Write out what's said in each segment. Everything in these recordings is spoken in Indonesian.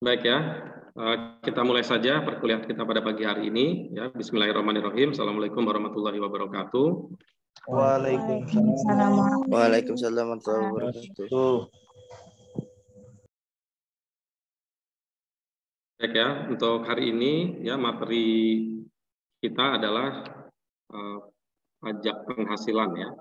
Baik ya, kita mulai saja perkuliahan kita pada pagi hari ini. Ya, Bismillahirrahmanirrahim. Assalamualaikum warahmatullahi wabarakatuh. Waalaikumsalam. Waalaikumsalam warahmatullahi wabarakatuh. Baik ya, untuk hari ini ya materi kita adalah pajak penghasilan ya.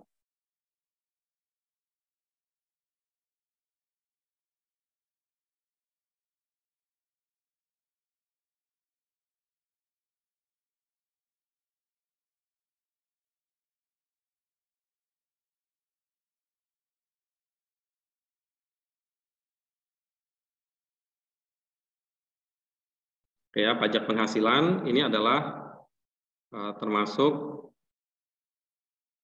Ya, pajak penghasilan ini adalah termasuk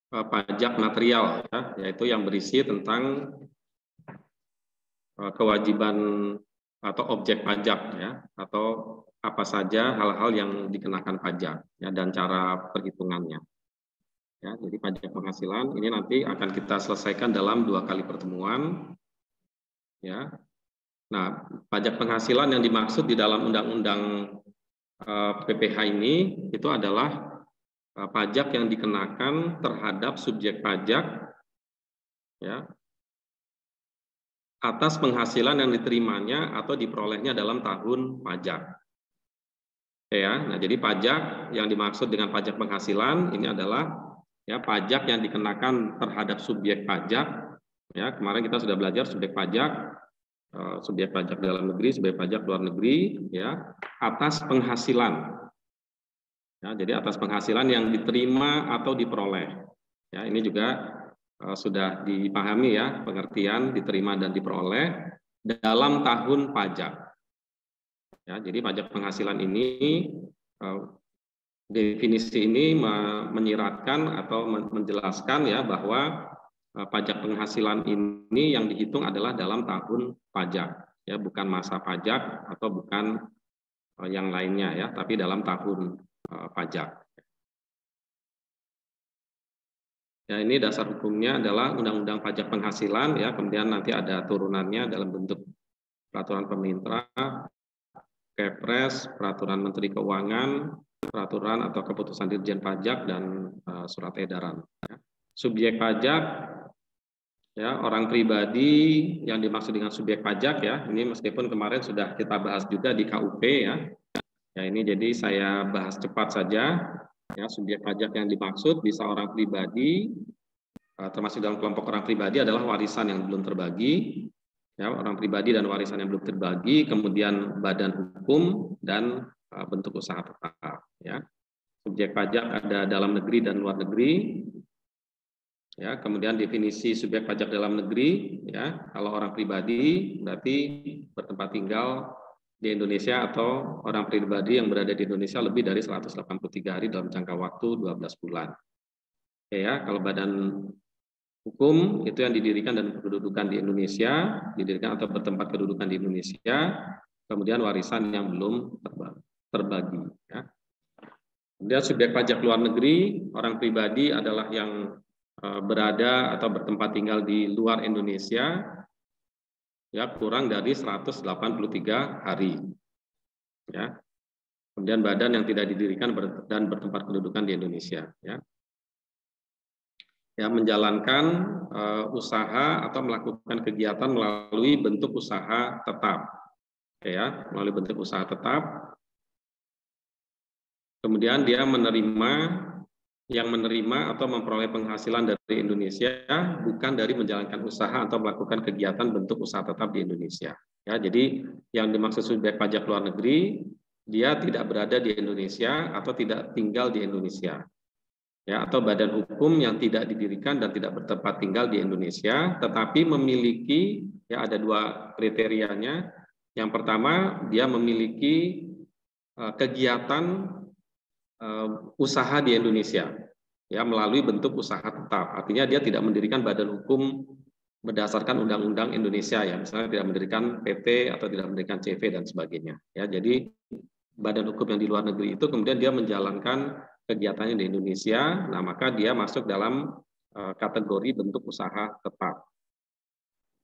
pajak material, ya, yaitu yang berisi tentang kewajiban atau objek pajak, ya, atau apa saja hal-hal yang dikenakan pajak, ya, dan cara perhitungannya. Ya, jadi pajak penghasilan ini nanti akan kita selesaikan dalam 2 kali pertemuan. Ya. Nah, pajak penghasilan yang dimaksud di dalam Undang-Undang PPH ini itu adalah pajak yang dikenakan terhadap subjek pajak, ya, atas penghasilan yang diterimanya atau diperolehnya dalam tahun pajak. Ya, nah jadi pajak yang dimaksud dengan pajak penghasilan ini adalah ya pajak yang dikenakan terhadap subjek pajak. Ya, kemarin kita sudah belajar subjek pajak dalam negeri, subjek pajak luar negeri, ya, atas penghasilan. Ya, jadi atas penghasilan yang diterima atau diperoleh. Ya, ini juga sudah dipahami ya pengertian diterima dan diperoleh dalam tahun pajak. Ya, jadi pajak penghasilan ini definisi ini menyiratkan atau menjelaskan ya bahwa pajak penghasilan ini yang dihitung adalah dalam tahun pajak, ya, bukan masa pajak atau bukan yang lainnya ya, tapi dalam tahun pajak. Ya, ini dasar hukumnya adalah Undang-Undang Pajak Penghasilan ya, kemudian nanti ada turunannya dalam bentuk peraturan pemerintah, Kepres, peraturan Menteri Keuangan, peraturan atau keputusan Dirjen Pajak dan surat edaran. Ya. Subjek pajak ya, orang pribadi yang dimaksud dengan subjek pajak ya, ini meskipun kemarin sudah kita bahas juga di KUP ya. Ya, ini jadi saya bahas cepat saja. Ya, subjek pajak yang dimaksud bisa orang pribadi, termasuk dalam kelompok orang pribadi adalah warisan yang belum terbagi, ya, orang pribadi dan warisan yang belum terbagi, kemudian badan hukum dan bentuk usaha tetap. Ya, subjek pajak ada dalam negeri dan luar negeri. Ya, kemudian definisi subjek pajak dalam negeri, ya, kalau orang pribadi berarti bertempat tinggal di Indonesia atau orang pribadi yang berada di Indonesia lebih dari 183 hari dalam jangka waktu 12 bulan. Ya, kalau badan hukum itu yang didirikan dan berkedudukan di Indonesia, didirikan atau bertempat kedudukan di Indonesia, kemudian warisan yang belum terbagi. Ya. Kemudian subjek pajak luar negeri, orang pribadi adalah yang berada atau bertempat tinggal di luar Indonesia ya kurang dari 183 hari ya. Kemudian badan yang tidak didirikan dan bertempat kedudukan di Indonesia ya. Ya, menjalankan usaha atau melakukan kegiatan melalui bentuk usaha tetap ya, melalui bentuk usaha tetap. Kemudian dia menerima atau memperoleh penghasilan dari Indonesia bukan dari menjalankan usaha atau melakukan kegiatan bentuk usaha tetap di Indonesia. Ya, jadi yang dimaksud subjek pajak luar negeri, dia tidak berada di Indonesia atau tidak tinggal di Indonesia. Ya, atau badan hukum yang tidak didirikan dan tidak bertempat tinggal di Indonesia, tetapi memiliki ya ada 2 kriterianya. Yang pertama, dia memiliki kegiatan usaha di Indonesia ya melalui bentuk usaha tetap. Artinya dia tidak mendirikan badan hukum berdasarkan undang-undang Indonesia ya, misalnya tidak mendirikan PT atau tidak mendirikan CV dan sebagainya. Ya, jadi badan hukum yang di luar negeri itu kemudian dia menjalankan kegiatannya di Indonesia, nah maka dia masuk dalam kategori bentuk usaha tetap.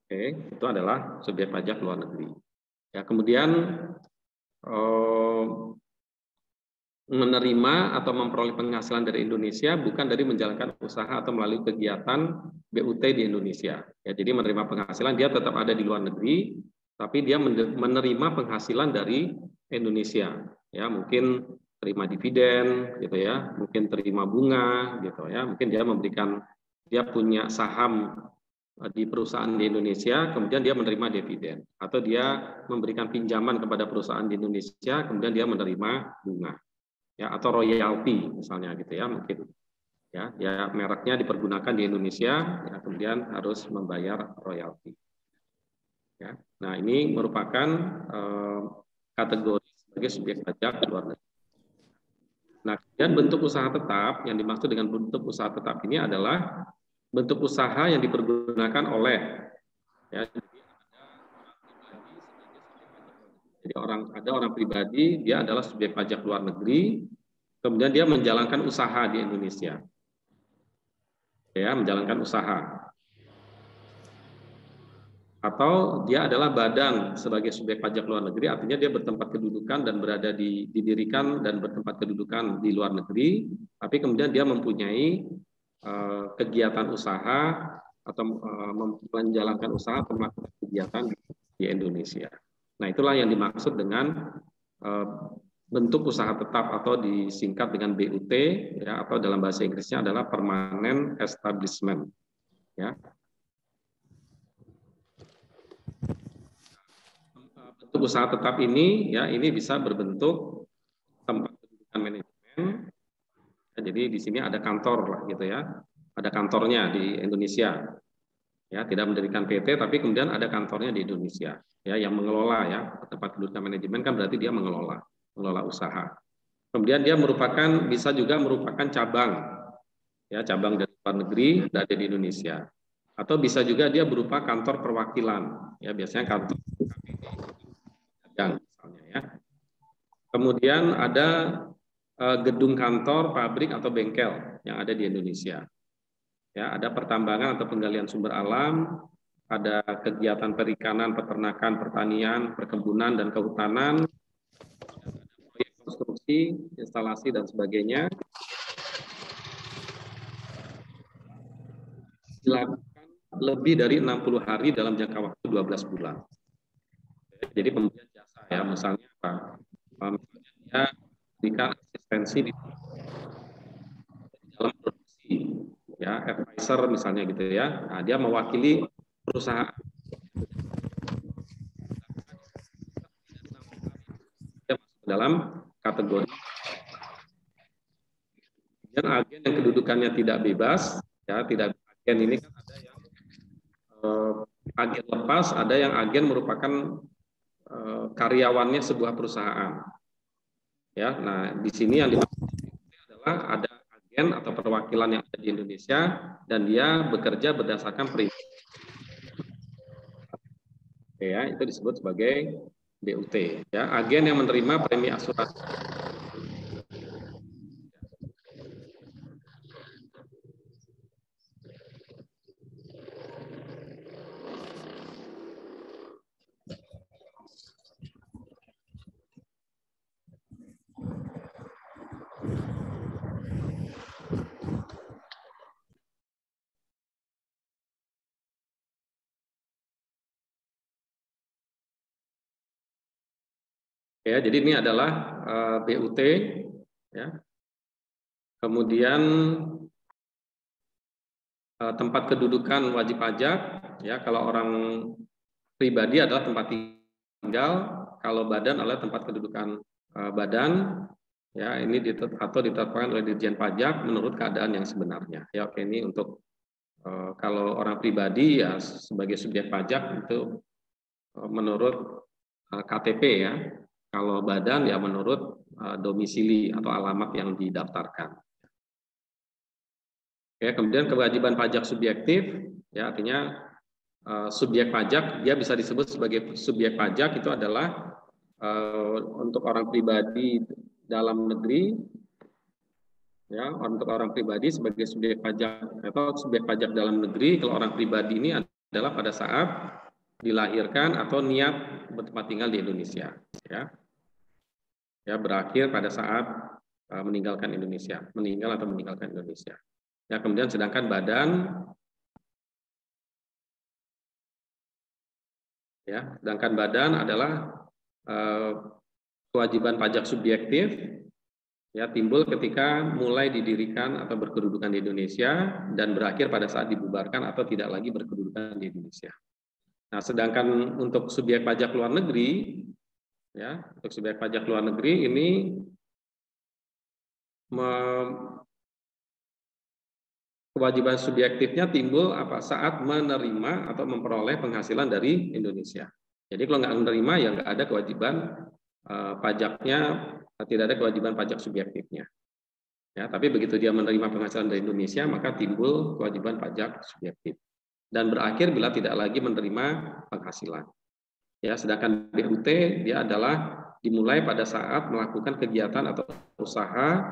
Oke, itu adalah subjek pajak luar negeri. Ya, kemudian menerima atau memperoleh penghasilan dari Indonesia bukan dari menjalankan usaha atau melalui kegiatan BUT di Indonesia. Ya, jadi menerima penghasilan dia tetap ada di luar negeri, tapi dia menerima penghasilan dari Indonesia. Ya, mungkin terima dividen, gitu ya, mungkin terima bunga, gitu ya, mungkin dia punya saham di perusahaan di Indonesia, kemudian dia menerima dividen, atau dia memberikan pinjaman kepada perusahaan di Indonesia, kemudian dia menerima bunga. Ya, atau royalti misalnya gitu ya, mungkin ya mereknya dipergunakan di Indonesia, ya, kemudian harus membayar royalti. Ya, nah ini merupakan kategori sebagai subjek pajak luar negeri. Nah, kemudian bentuk usaha tetap, yang dimaksud dengan bentuk usaha tetap ini adalah bentuk usaha yang dipergunakan oleh, ya, jadi ada orang pribadi, dia adalah subjek pajak luar negeri, kemudian dia menjalankan usaha di Indonesia. Ya, menjalankan usaha. Atau dia adalah badan sebagai subjek pajak luar negeri, artinya dia bertempat kedudukan dan didirikan dan bertempat kedudukan di luar negeri, tapi kemudian dia mempunyai kegiatan usaha atau menjalankan usaha atau melakukan kegiatan di Indonesia. Nah, itulah yang dimaksud dengan bentuk usaha tetap atau disingkat dengan BUT, ya, atau dalam bahasa Inggrisnya adalah permanent establishment. Ya. Bentuk usaha tetap ini, ya, ini bisa berbentuk tempat kedudukan manajemen. Ya, jadi di sini ada kantor lah, gitu ya, ada kantornya di Indonesia. Ya, tidak mendirikan PT, tapi kemudian ada kantornya di Indonesia. Ya, yang mengelola, ya, tempat kedudukan manajemen kan berarti dia mengelola usaha. Kemudian dia bisa juga merupakan cabang, ya, cabang dari luar negeri dan ada di Indonesia. Atau bisa juga dia berupa kantor perwakilan, ya, biasanya kantor misalnya, ya. Kemudian ada gedung kantor, pabrik atau bengkel yang ada di Indonesia. Ya, ada pertambangan atau penggalian sumber alam, ada kegiatan perikanan, peternakan, pertanian, perkebunan dan kehutanan, proyek konstruksi, instalasi dan sebagainya. Dilakukan lebih dari 60 hari dalam jangka waktu 12 bulan. Jadi pemberian jasa, ya, misalnya apa? Misalnya dia berikan asistensi di dalam produksi, ya, advisor misalnya gitu ya. Nah, dia mewakili perusahaan. Dia masuk dalam kategori. Dan agen yang kedudukannya tidak bebas, ya, tidak agen ini kan ada yang agen lepas, ada yang agen merupakan karyawannya sebuah perusahaan. Ya, nah di sini yang dimaksud adalah ada agen atau perwakilan yang ada di Indonesia dan dia bekerja berdasarkan perintah. Ya, itu disebut sebagai BUT. Ya, agen yang menerima premi asuransi. Ya, jadi ini adalah BUT, ya. Kemudian tempat kedudukan wajib pajak, ya, kalau orang pribadi adalah tempat tinggal, kalau badan adalah tempat kedudukan badan, ya, ini ditetapkan oleh Dirjen Pajak menurut keadaan yang sebenarnya. Ya, oke, ini untuk kalau orang pribadi, ya, sebagai subjek pajak itu menurut KTP, ya. Kalau badan, ya, menurut domisili atau alamat yang didaftarkan. Oke, kemudian kewajiban pajak subjektif, ya, artinya subjek pajak, dia bisa disebut sebagai subjek pajak itu adalah untuk orang pribadi dalam negeri, ya, untuk orang pribadi sebagai subjek pajak atau subjek pajak dalam negeri. Kalau orang pribadi ini adalah pada saat dilahirkan atau niat bertempat tinggal di Indonesia, ya. Ya, berakhir pada saat meninggalkan Indonesia, meninggal atau meninggalkan Indonesia. Ya, kemudian sedangkan badan, ya, sedangkan badan adalah kewajiban pajak subjektif, ya, timbul ketika mulai didirikan atau berkedudukan di Indonesia dan berakhir pada saat dibubarkan atau tidak lagi berkedudukan di Indonesia. Nah, sedangkan untuk subjek pajak luar negeri, ya, untuk subjek pajak luar negeri ini kewajiban subjektifnya timbul saat menerima atau memperoleh penghasilan dari Indonesia. Jadi kalau nggak menerima ya nggak ada kewajiban pajaknya, tidak ada kewajiban pajak subjektifnya. Ya, tapi begitu dia menerima penghasilan dari Indonesia maka timbul kewajiban pajak subjektif dan berakhir bila tidak lagi menerima penghasilan. Ya, sedangkan BUT dia adalah dimulai pada saat melakukan kegiatan atau usaha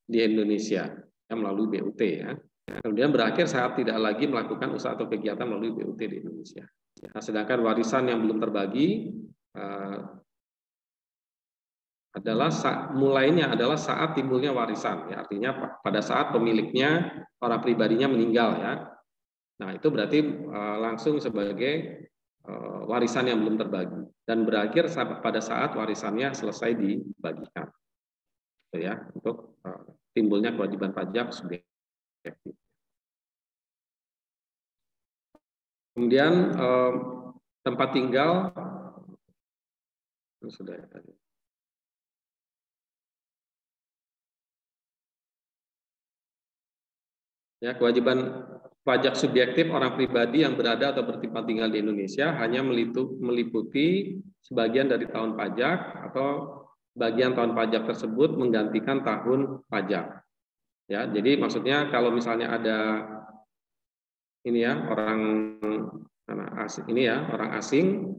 di Indonesia melalui BUT, ya. Kemudian berakhir saat tidak lagi melakukan usaha atau kegiatan melalui BUT di Indonesia. Nah, sedangkan warisan yang belum terbagi mulainya adalah saat timbulnya warisan, ya, artinya pada saat pemiliknya orang pribadinya meninggal, ya. Nah, itu berarti langsung sebagai warisan yang belum terbagi dan berakhir pada saat warisannya selesai dibagikan, ya, untuk timbulnya kewajiban pajak subjektif. Kemudian tempat tinggal sudah tadi. Ya, kewajiban pajak subjektif orang pribadi yang berada atau bertempat tinggal di Indonesia hanya meliputi sebagian dari tahun pajak atau bagian tahun pajak tersebut menggantikan tahun pajak. Ya, jadi maksudnya kalau misalnya ada ini ya orang asing.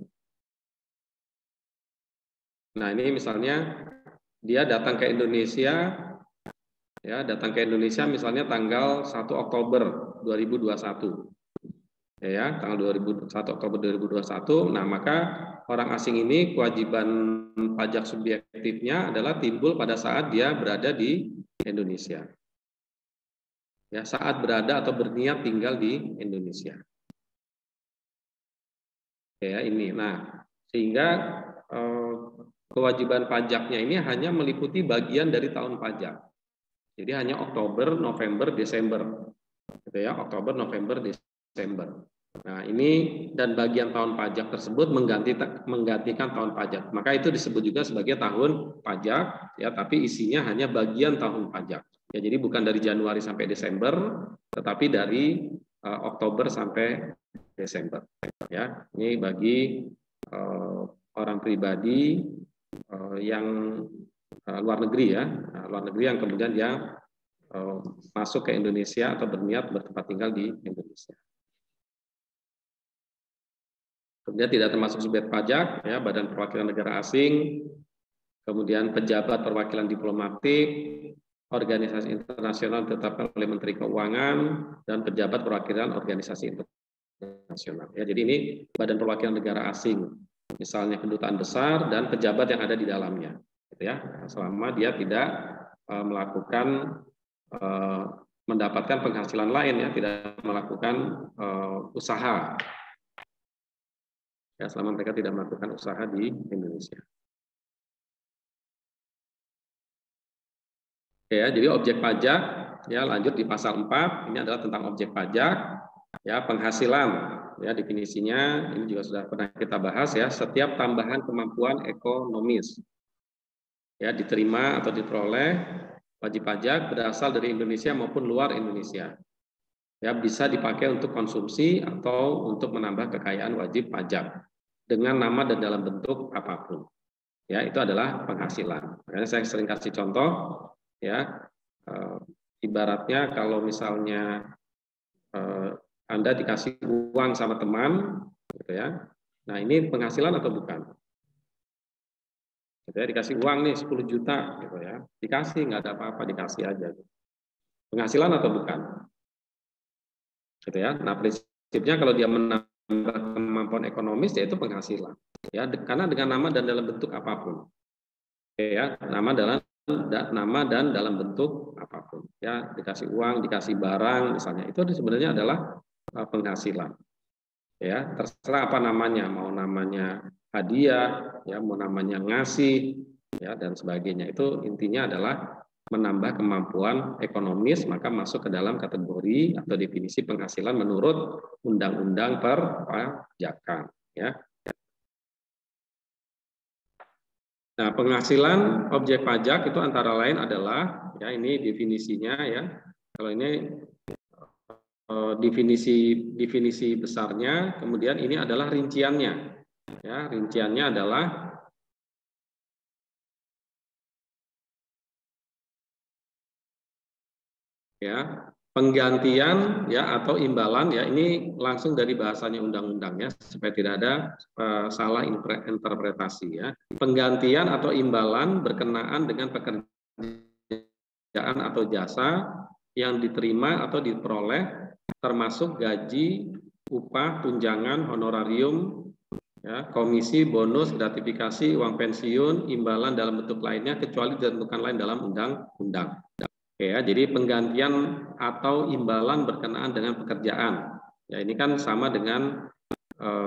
Nah, ini misalnya dia datang ke Indonesia. Ya, datang ke Indonesia misalnya tanggal 1 Oktober 2021. Ya, tanggal 1 Oktober 2021. Nah, maka orang asing ini kewajiban pajak subjektifnya adalah timbul pada saat dia berada di Indonesia. Ya, saat berada atau berniat tinggal di Indonesia. Ya, ini. Nah, sehingga kewajiban pajaknya ini hanya meliputi bagian dari tahun pajak. Jadi hanya Oktober, November, Desember, gitu ya, Oktober, November, Desember. Nah, ini dan bagian tahun pajak tersebut menggantikan tahun pajak. Maka itu disebut juga sebagai tahun pajak, ya, tapi isinya hanya bagian tahun pajak. Ya, jadi bukan dari Januari sampai Desember, tetapi dari Oktober sampai Desember. Ya, ini bagi orang pribadi yang luar negeri, ya, luar negeri yang kemudian dia masuk ke Indonesia atau berniat bertempat tinggal di Indonesia. Kemudian tidak termasuk subjek pajak, ya, badan perwakilan negara asing, kemudian pejabat perwakilan diplomatik, organisasi internasional ditetapkan oleh Menteri Keuangan, dan pejabat perwakilan organisasi internasional. Ya, jadi ini badan perwakilan negara asing, misalnya kedutaan besar dan pejabat yang ada di dalamnya. Ya, selama dia tidak melakukan mendapatkan penghasilan lain, ya, tidak melakukan usaha, ya, selama mereka tidak melakukan usaha di Indonesia. Ya, jadi objek pajak, ya, lanjut di pasal 4, ini adalah tentang objek pajak, ya, penghasilan, ya, definisinya ini juga sudah pernah kita bahas, ya, setiap tambahan kemampuan ekonomis, ya, diterima atau diperoleh wajib pajak berasal dari Indonesia maupun luar Indonesia, ya, bisa dipakai untuk konsumsi atau untuk menambah kekayaan wajib pajak dengan nama dan dalam bentuk apapun, ya, itu adalah penghasilan. Makanya saya sering kasih contoh, ya, ibaratnya kalau misalnya Anda dikasih uang sama teman, gitu ya, nah ini penghasilan atau bukan? Gitu ya, dikasih uang nih 10 juta, gitu ya, dikasih, nggak ada apa-apa, dikasih aja. Penghasilan atau bukan? Gitu ya. Nah, prinsipnya kalau dia menambah kemampuan ekonomis yaitu penghasilan. Ya, karena dengan nama dan dalam bentuk apapun. Ya, nama dan dalam bentuk apapun. Ya, dikasih uang, dikasih barang misalnya, itu sebenarnya adalah penghasilan. Ya, terserah apa namanya, mau namanya hadiah, ya, mau namanya ngasih, ya, dan sebagainya. Itu intinya adalah menambah kemampuan ekonomis, maka masuk ke dalam kategori atau definisi penghasilan menurut Undang-Undang Perpajakan. Ya. Nah, penghasilan objek pajak itu antara lain adalah, ya, ini definisinya, ya. Kalau ini definisi besarnya, kemudian ini adalah rinciannya. Ya, rinciannya adalah ya penggantian, ya, atau imbalan, ya, ini langsung dari bahasanya undang-undang, ya, supaya tidak ada salah interpretasi, ya. Penggantian atau imbalan berkenaan dengan pekerjaan atau jasa yang diterima atau diperoleh, termasuk gaji, upah, tunjangan, honorarium, ya, komisi, bonus, gratifikasi, uang pensiun, imbalan dalam bentuk lainnya kecuali ditentukan lain dalam undang-undang. Ya, jadi penggantian atau imbalan berkenaan dengan pekerjaan. Ya, ini kan sama dengan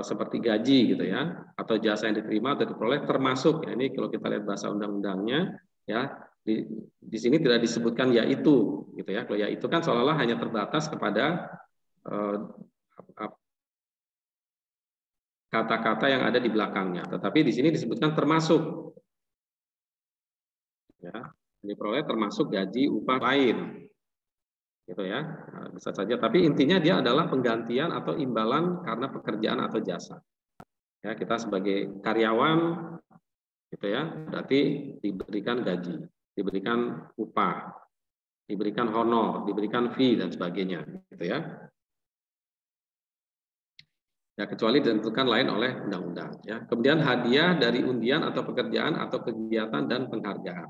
seperti gaji gitu, ya, atau jasa yang diterima atau diperoleh, termasuk, ya, ini kalau kita lihat bahasa undang-undangnya, ya, di sini tidak disebutkan yaitu gitu, ya. Kalau yaitu kan seolah-olah hanya terbatas kepada kata-kata yang ada di belakangnya, tetapi di sini disebutkan termasuk, ya, diperoleh termasuk gaji, upah lain, gitu, ya. Nah, bisa saja, tapi intinya dia adalah penggantian atau imbalan karena pekerjaan atau jasa. Ya, kita sebagai karyawan, gitu, ya, berarti diberikan gaji, diberikan upah, diberikan honor, diberikan fee dan sebagainya, gitu, ya. Ya, kecuali ditentukan lain oleh undang-undang, ya. Kemudian hadiah dari undian atau pekerjaan atau kegiatan dan penghargaan.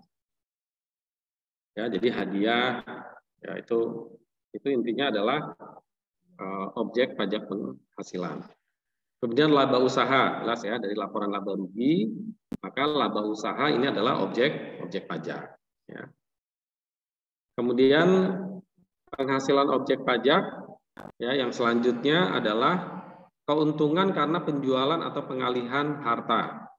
Ya, jadi hadiah, ya, itu intinya adalah objek pajak penghasilan. Kemudian laba usaha, jelas, ya, dari laporan laba rugi, maka laba usaha ini adalah objek pajak. Ya. Kemudian penghasilan objek pajak, ya, yang selanjutnya adalah keuntungan karena penjualan atau pengalihan harta.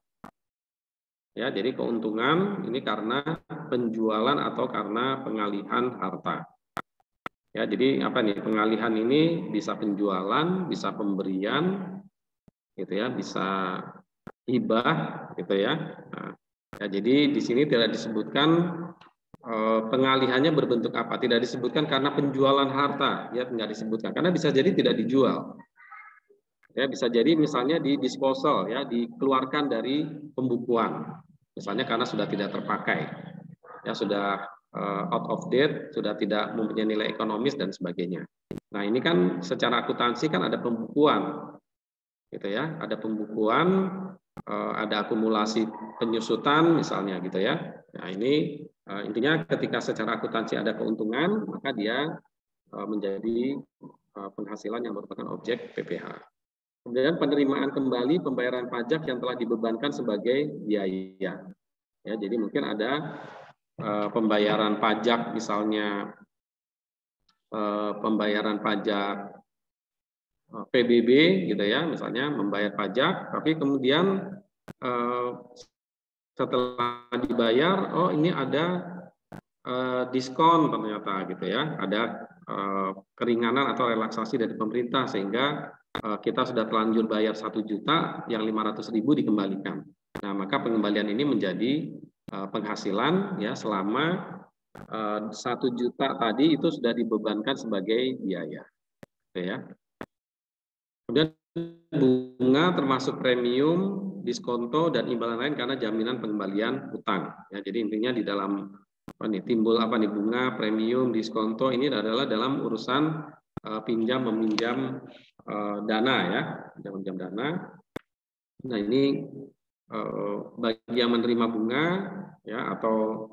Ya, jadi keuntungan ini karena penjualan atau karena pengalihan harta. Ya, jadi apa nih, pengalihan ini bisa penjualan, bisa pemberian, gitu, ya, bisa hibah, gitu, ya. Nah, ya, jadi di sini tidak disebutkan pengalihannya berbentuk apa, tidak disebutkan karena penjualan harta, ya, tidak disebutkan, karena bisa jadi tidak dijual. Ya, bisa jadi misalnya di disposal, ya, dikeluarkan dari pembukuan, misalnya karena sudah tidak terpakai, ya, sudah out of date, sudah tidak mempunyai nilai ekonomis dan sebagainya. Nah, ini kan secara akuntansi kan ada pembukuan, gitu, ya, ada pembukuan, ada akumulasi penyusutan misalnya, gitu, ya. Nah, ini intinya ketika secara akuntansi ada keuntungan, maka dia menjadi penghasilan yang merupakan objek PPh. Kemudian penerimaan kembali pembayaran pajak yang telah dibebankan sebagai biaya. Ya, jadi mungkin ada pembayaran pajak, misalnya pembayaran pajak PBB, gitu, ya, misalnya membayar pajak, tapi kemudian setelah dibayar, oh ini ada diskon ternyata, gitu, ya, ada keringanan atau relaksasi dari pemerintah sehingga kita sudah terlanjur bayar 1 juta, yang 500.000 dikembalikan. Nah, maka pengembalian ini menjadi penghasilan, ya, selama 1 juta tadi itu sudah dibebankan sebagai biaya, gitu, ya. Kemudian bunga termasuk premium, diskonto dan imbalan lain karena jaminan pengembalian utang. Ya, jadi intinya di dalam timbul bunga, premium, diskonto ini adalah dalam urusan pinjam meminjam dana, ya, pinjam dana. Nah, ini bagi yang menerima bunga, ya, atau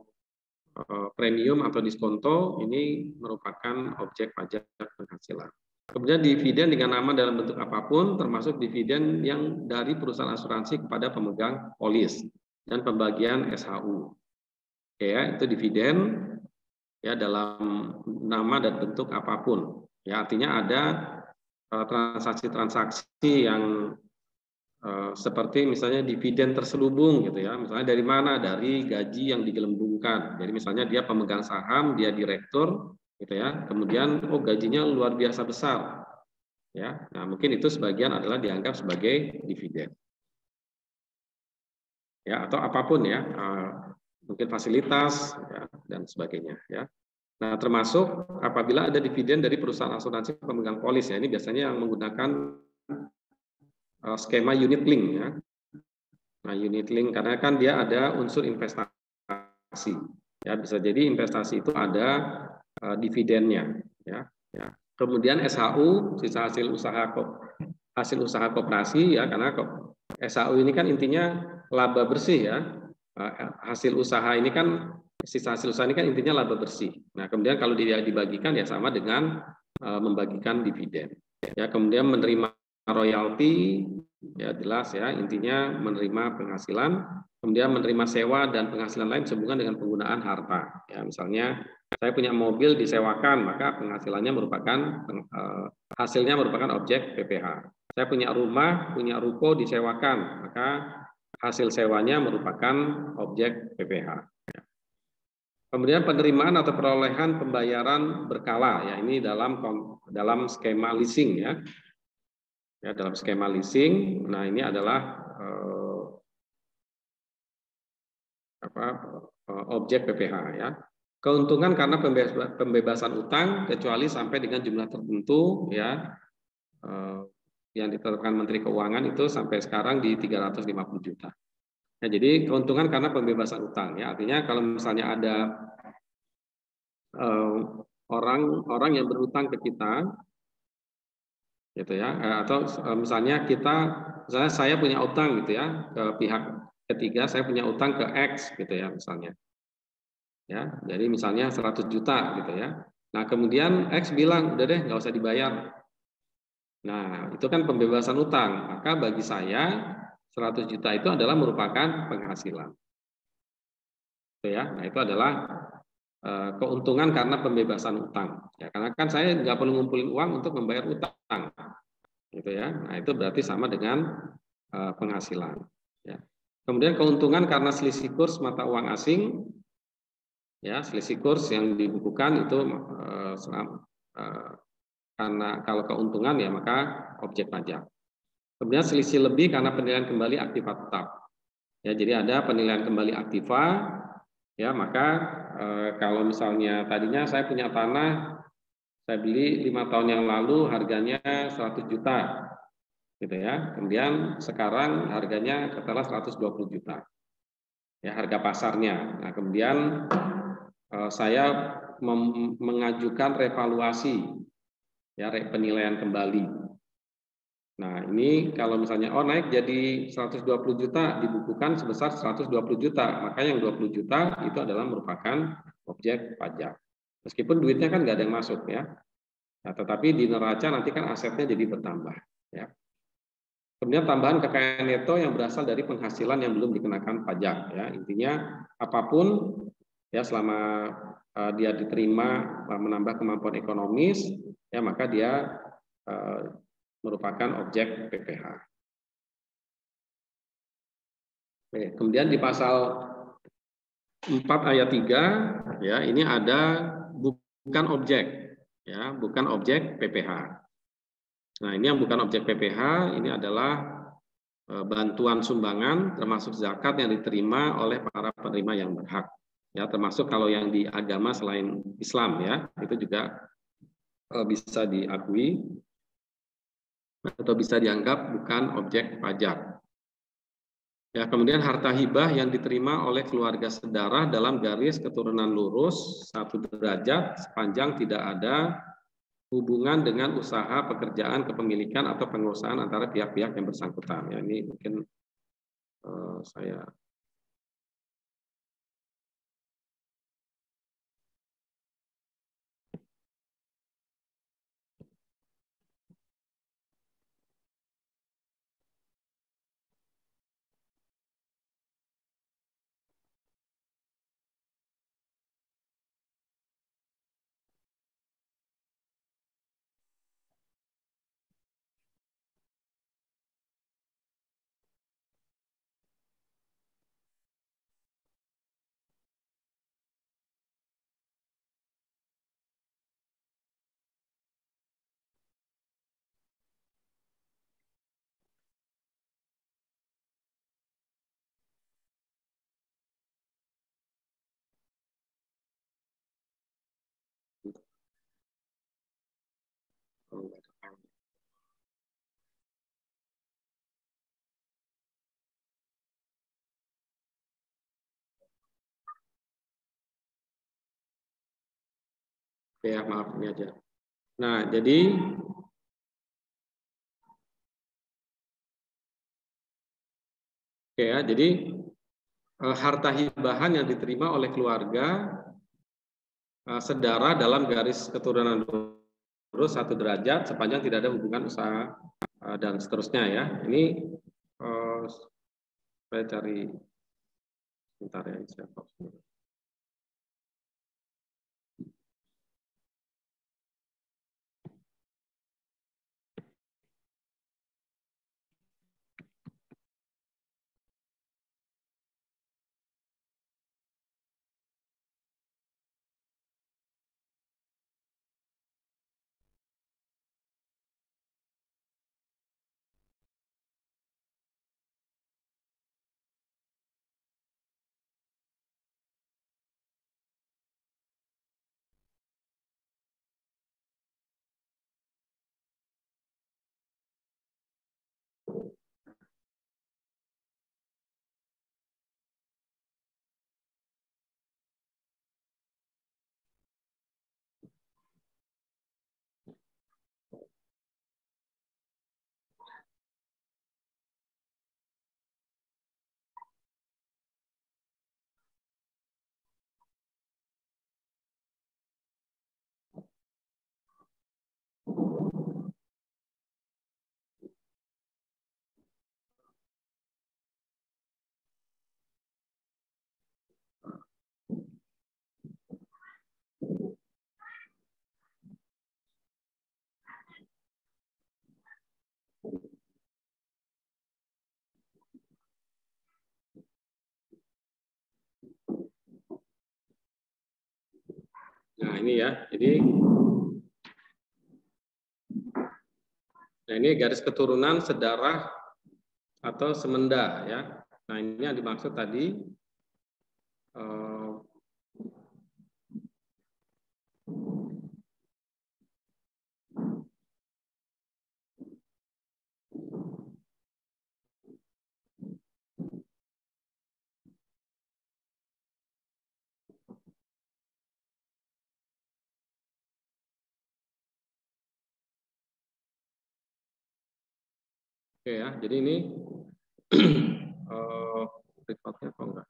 premium atau diskonto ini merupakan objek pajak penghasilan. Kemudian dividen dengan nama dalam bentuk apapun, termasuk dividen yang dari perusahaan asuransi kepada pemegang polis dan pembagian SHU. Oke, ya, itu dividen ya dalam nama dan bentuk apapun. Ya, artinya ada transaksi-transaksi yang seperti misalnya dividen terselubung gitu ya. Misalnya dari mana? Dari gaji yang digelembungkan. Jadi misalnya dia pemegang saham, dia direktur gitu ya. Kemudian gajinya luar biasa besar. Ya. Nah, mungkin itu sebagian adalah dianggap sebagai dividen. Ya, atau apapun ya. Mungkin fasilitas ya, dan sebagainya ya. Nah, termasuk apabila ada dividen dari perusahaan asuransi pemegang polis ya. Ini biasanya yang menggunakan skema unit link ya. Nah, unit link karena kan dia ada unsur investasi. Ya, bisa jadi investasi itu ada dividennya ya. Ya. Kemudian SHU, sisa hasil usaha koperasi ya, karena SHU ini kan intinya laba bersih ya. Hasil usaha ini kan sisa hasil usaha ini kan intinya laba bersih. Nah, kemudian kalau dia dibagikan ya sama dengan membagikan dividen. Ya, kemudian menerima royalti ya jelas ya, intinya menerima penghasilan, kemudian menerima sewa dan penghasilan lain sehubungan dengan penggunaan harta. Ya, misalnya saya punya mobil disewakan, maka penghasilannya merupakan hasilnya merupakan objek PPh. Saya punya rumah, punya ruko disewakan, maka hasil sewanya merupakan objek PPh. Kemudian penerimaan atau perolehan pembayaran berkala ya, ini dalam skema leasing ya. Ya, dalam skema leasing, nah ini adalah objek PPh ya. Keuntungan karena pembebasan utang kecuali sampai dengan jumlah tertentu ya, yang ditetapkan Menteri Keuangan itu sampai sekarang di 350 juta. Ya, jadi keuntungan karena pembebasan utang ya, artinya kalau misalnya ada orang yang berhutang ke kita gitu ya, atau misalnya misalnya saya punya utang gitu ya ke pihak ketiga, saya punya utang ke X gitu ya misalnya ya, jadi misalnya 100 juta gitu ya. Nah, kemudian X bilang udah deh nggak usah dibayar. Nah, itu kan pembebasan utang, maka bagi saya 100 juta itu adalah merupakan penghasilan gitu ya. Nah, itu adalah keuntungan karena pembebasan utang ya, karena kan saya nggak perlu ngumpulin uang untuk membayar utang gitu ya. Nah, itu berarti sama dengan penghasilan ya. Kemudian keuntungan karena selisih kurs mata uang asing ya, selisih kurs yang dibukukan itu karena kalau keuntungan ya maka objek pajak. Kemudian selisih lebih karena penilaian kembali aktiva tetap ya, jadi ada penilaian kembali aktiva ya, maka kalau misalnya tadinya saya punya tanah, saya beli 5 tahun yang lalu harganya 100 juta gitu ya, kemudian sekarang harganya katakanlah 120 juta ya harga pasarnya. Nah, kemudian saya mengajukan revaluasi ya, penilaian kembali. Nah, ini kalau misalnya naik jadi 120 juta dibukukan sebesar 120 juta, maka yang 20 juta itu adalah merupakan objek pajak. Meskipun duitnya kan nggak ada yang masuk ya. Nah, tetapi di neraca nanti kan asetnya jadi bertambah ya. Kemudian tambahan kekayaan neto yang berasal dari penghasilan yang belum dikenakan pajak ya. Intinya apapun ya selama dia diterima menambah kemampuan ekonomis ya, maka dia merupakan objek PPh. Oke, kemudian di pasal 4 ayat 3 ya, ini ada bukan objek ya, bukan objek PPh. Nah, ini yang bukan objek PPh ini adalah bantuan sumbangan termasuk zakat yang diterima oleh para penerima yang berhak. Ya, termasuk kalau yang di agama selain Islam ya, itu juga bisa diakui atau bisa dianggap bukan objek pajak. Ya, kemudian harta hibah yang diterima oleh keluarga sedarah dalam garis keturunan lurus 1 derajat sepanjang tidak ada hubungan dengan usaha, pekerjaan, kepemilikan atau pengurusan antara pihak-pihak yang bersangkutan. Ya, ini mungkin saya Oke ya, maaf ini aja. Nah, jadi oke ya, jadi harta hibahan yang diterima oleh keluarga sedara dalam garis keturunan lurus 1 derajat sepanjang tidak ada hubungan usaha dan seterusnya ya. Ini saya cari sebentar ya, siapa. Nah, ini ya. Jadi ini garis keturunan sedarah atau semenda ya. Nah, ini yang dimaksud tadi oke ya. Jadi ini rekodnya apa enggak?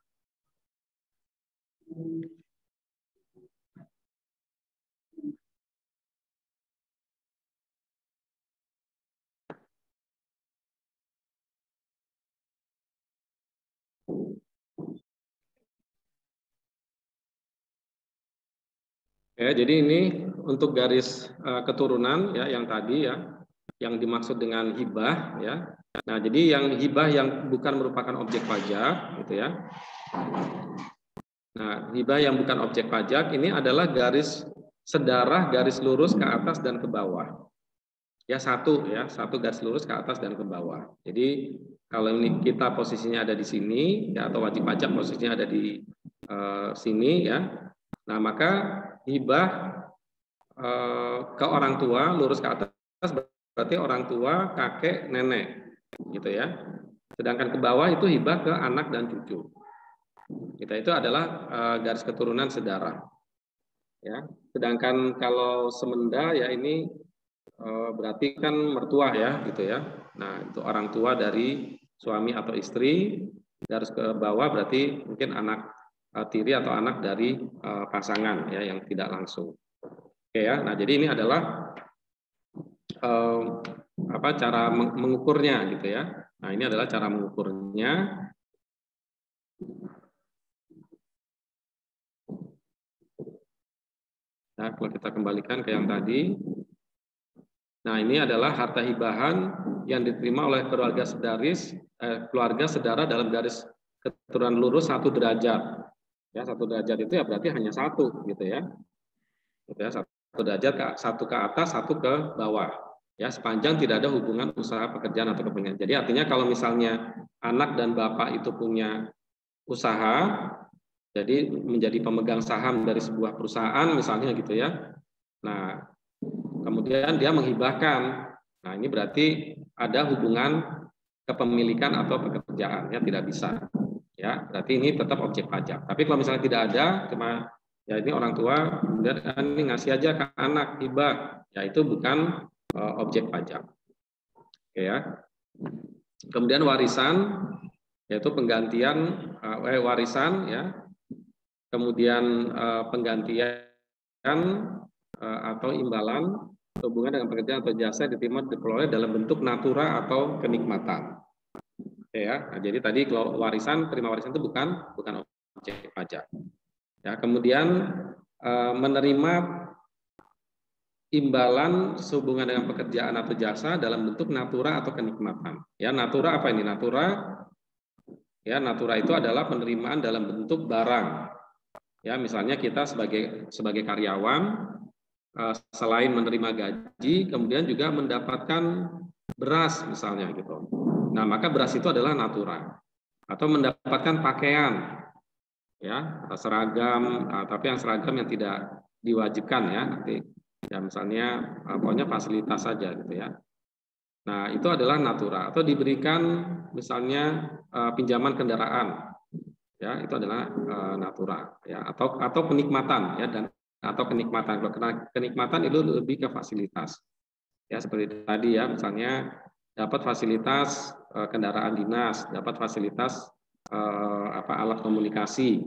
Ya, jadi ini untuk garis keturunan ya yang tadi ya, yang dimaksud dengan hibah ya. Nah, jadi yang hibah yang bukan merupakan objek pajak gitu ya. Nah, hibah yang bukan objek pajak ini adalah garis sedarah garis lurus ke atas dan ke bawah. Ya satu garis lurus ke atas dan ke bawah. Jadi kalau ini kita posisinya ada di sini ya, atau wajib pajak posisinya ada di sini ya. Nah, maka hibah ke orang tua lurus ke atas berarti orang tua, kakek, nenek gitu ya. Sedangkan ke bawah itu hibah ke anak dan cucu. Kita itu adalah garis keturunan sedarah. Ya. Sedangkan kalau semenda ya ini berarti kan mertua ya gitu ya. Nah, itu orang tua dari suami atau istri. Garis ke bawah berarti mungkin anak tiri atau anak dari pasangan ya yang tidak langsung. Oke ya. Nah, jadi ini adalah cara mengukurnya gitu ya. Nah, ini adalah cara mengukurnya. Nah, kalau kita kembalikan ke yang tadi. Nah, ini adalah harta hibahan yang diterima oleh keluarga keluarga sedara dalam garis keturunan lurus 1 derajat. Ya, 1 derajat itu ya berarti hanya 1 gitu ya. Gitu ya, 1 derajat, 1 ke atas, 1 ke bawah. Ya, sepanjang tidak ada hubungan usaha pekerjaan atau kepentingan. Jadi artinya kalau misalnya anak dan bapak itu punya usaha, jadi menjadi pemegang saham dari sebuah perusahaan misalnya gitu ya. Nah, kemudian dia menghibahkan. Nah, ini berarti ada hubungan kepemilikan atau pekerjaan ya, tidak bisa. Ya, berarti ini tetap objek pajak. Tapi kalau misalnya tidak ada, cuma Ya ini orang tua kemudian ini ngasih aja ke anak hibah, ya itu bukan objek pajak. Oke ya. Kemudian warisan, yaitu penggantian warisan ya. Kemudian penggantian atau imbalan hubungan dengan pekerjaan atau jasa yang diterima diperoleh dalam bentuk natura atau kenikmatan. Oke ya. Nah, jadi tadi kalau warisan, terima warisan itu bukan objek pajak. Ya, kemudian menerima imbalan sehubungan dengan pekerjaan atau jasa dalam bentuk natura atau kenikmatan. Ya, natura apa ini? Natura itu adalah penerimaan dalam bentuk barang. Ya, misalnya kita sebagai karyawan selain menerima gaji, kemudian juga mendapatkan beras misalnya gitu. Nah, maka beras itu adalah natura. Atau mendapatkan pakaian. Ya, seragam, tapi yang seragam yang tidak diwajibkan ya, nanti ya misalnya pokoknya fasilitas saja gitu ya. Nah, itu adalah natura. Atau diberikan misalnya pinjaman kendaraan, ya itu adalah natura ya, atau kenikmatan ya, dan atau kenikmatan. Kalau kenikmatan itu lebih ke fasilitas ya, seperti tadi ya, misalnya dapat fasilitas kendaraan dinas, dapat fasilitas alat komunikasi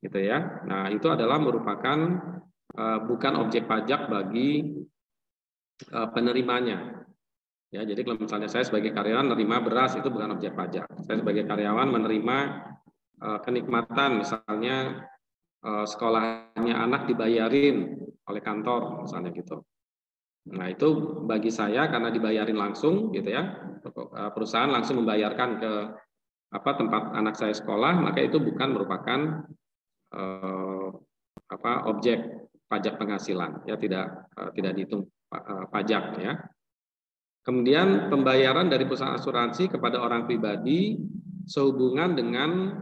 gitu ya. Nah, itu adalah merupakan bukan objek pajak bagi penerimanya. Ya, jadi kalau misalnya saya sebagai karyawan menerima beras itu bukan objek pajak. Saya sebagai karyawan menerima kenikmatan, misalnya sekolahnya anak dibayarin oleh kantor misalnya gitu. Nah, itu bagi saya karena dibayarin langsung gitu ya. Perusahaan langsung membayarkan ke tempat anak saya sekolah, maka itu bukan merupakan objek pajak penghasilan ya, tidak dihitung pajak ya. Kemudian pembayaran dari perusahaan asuransi kepada orang pribadi sehubungan dengan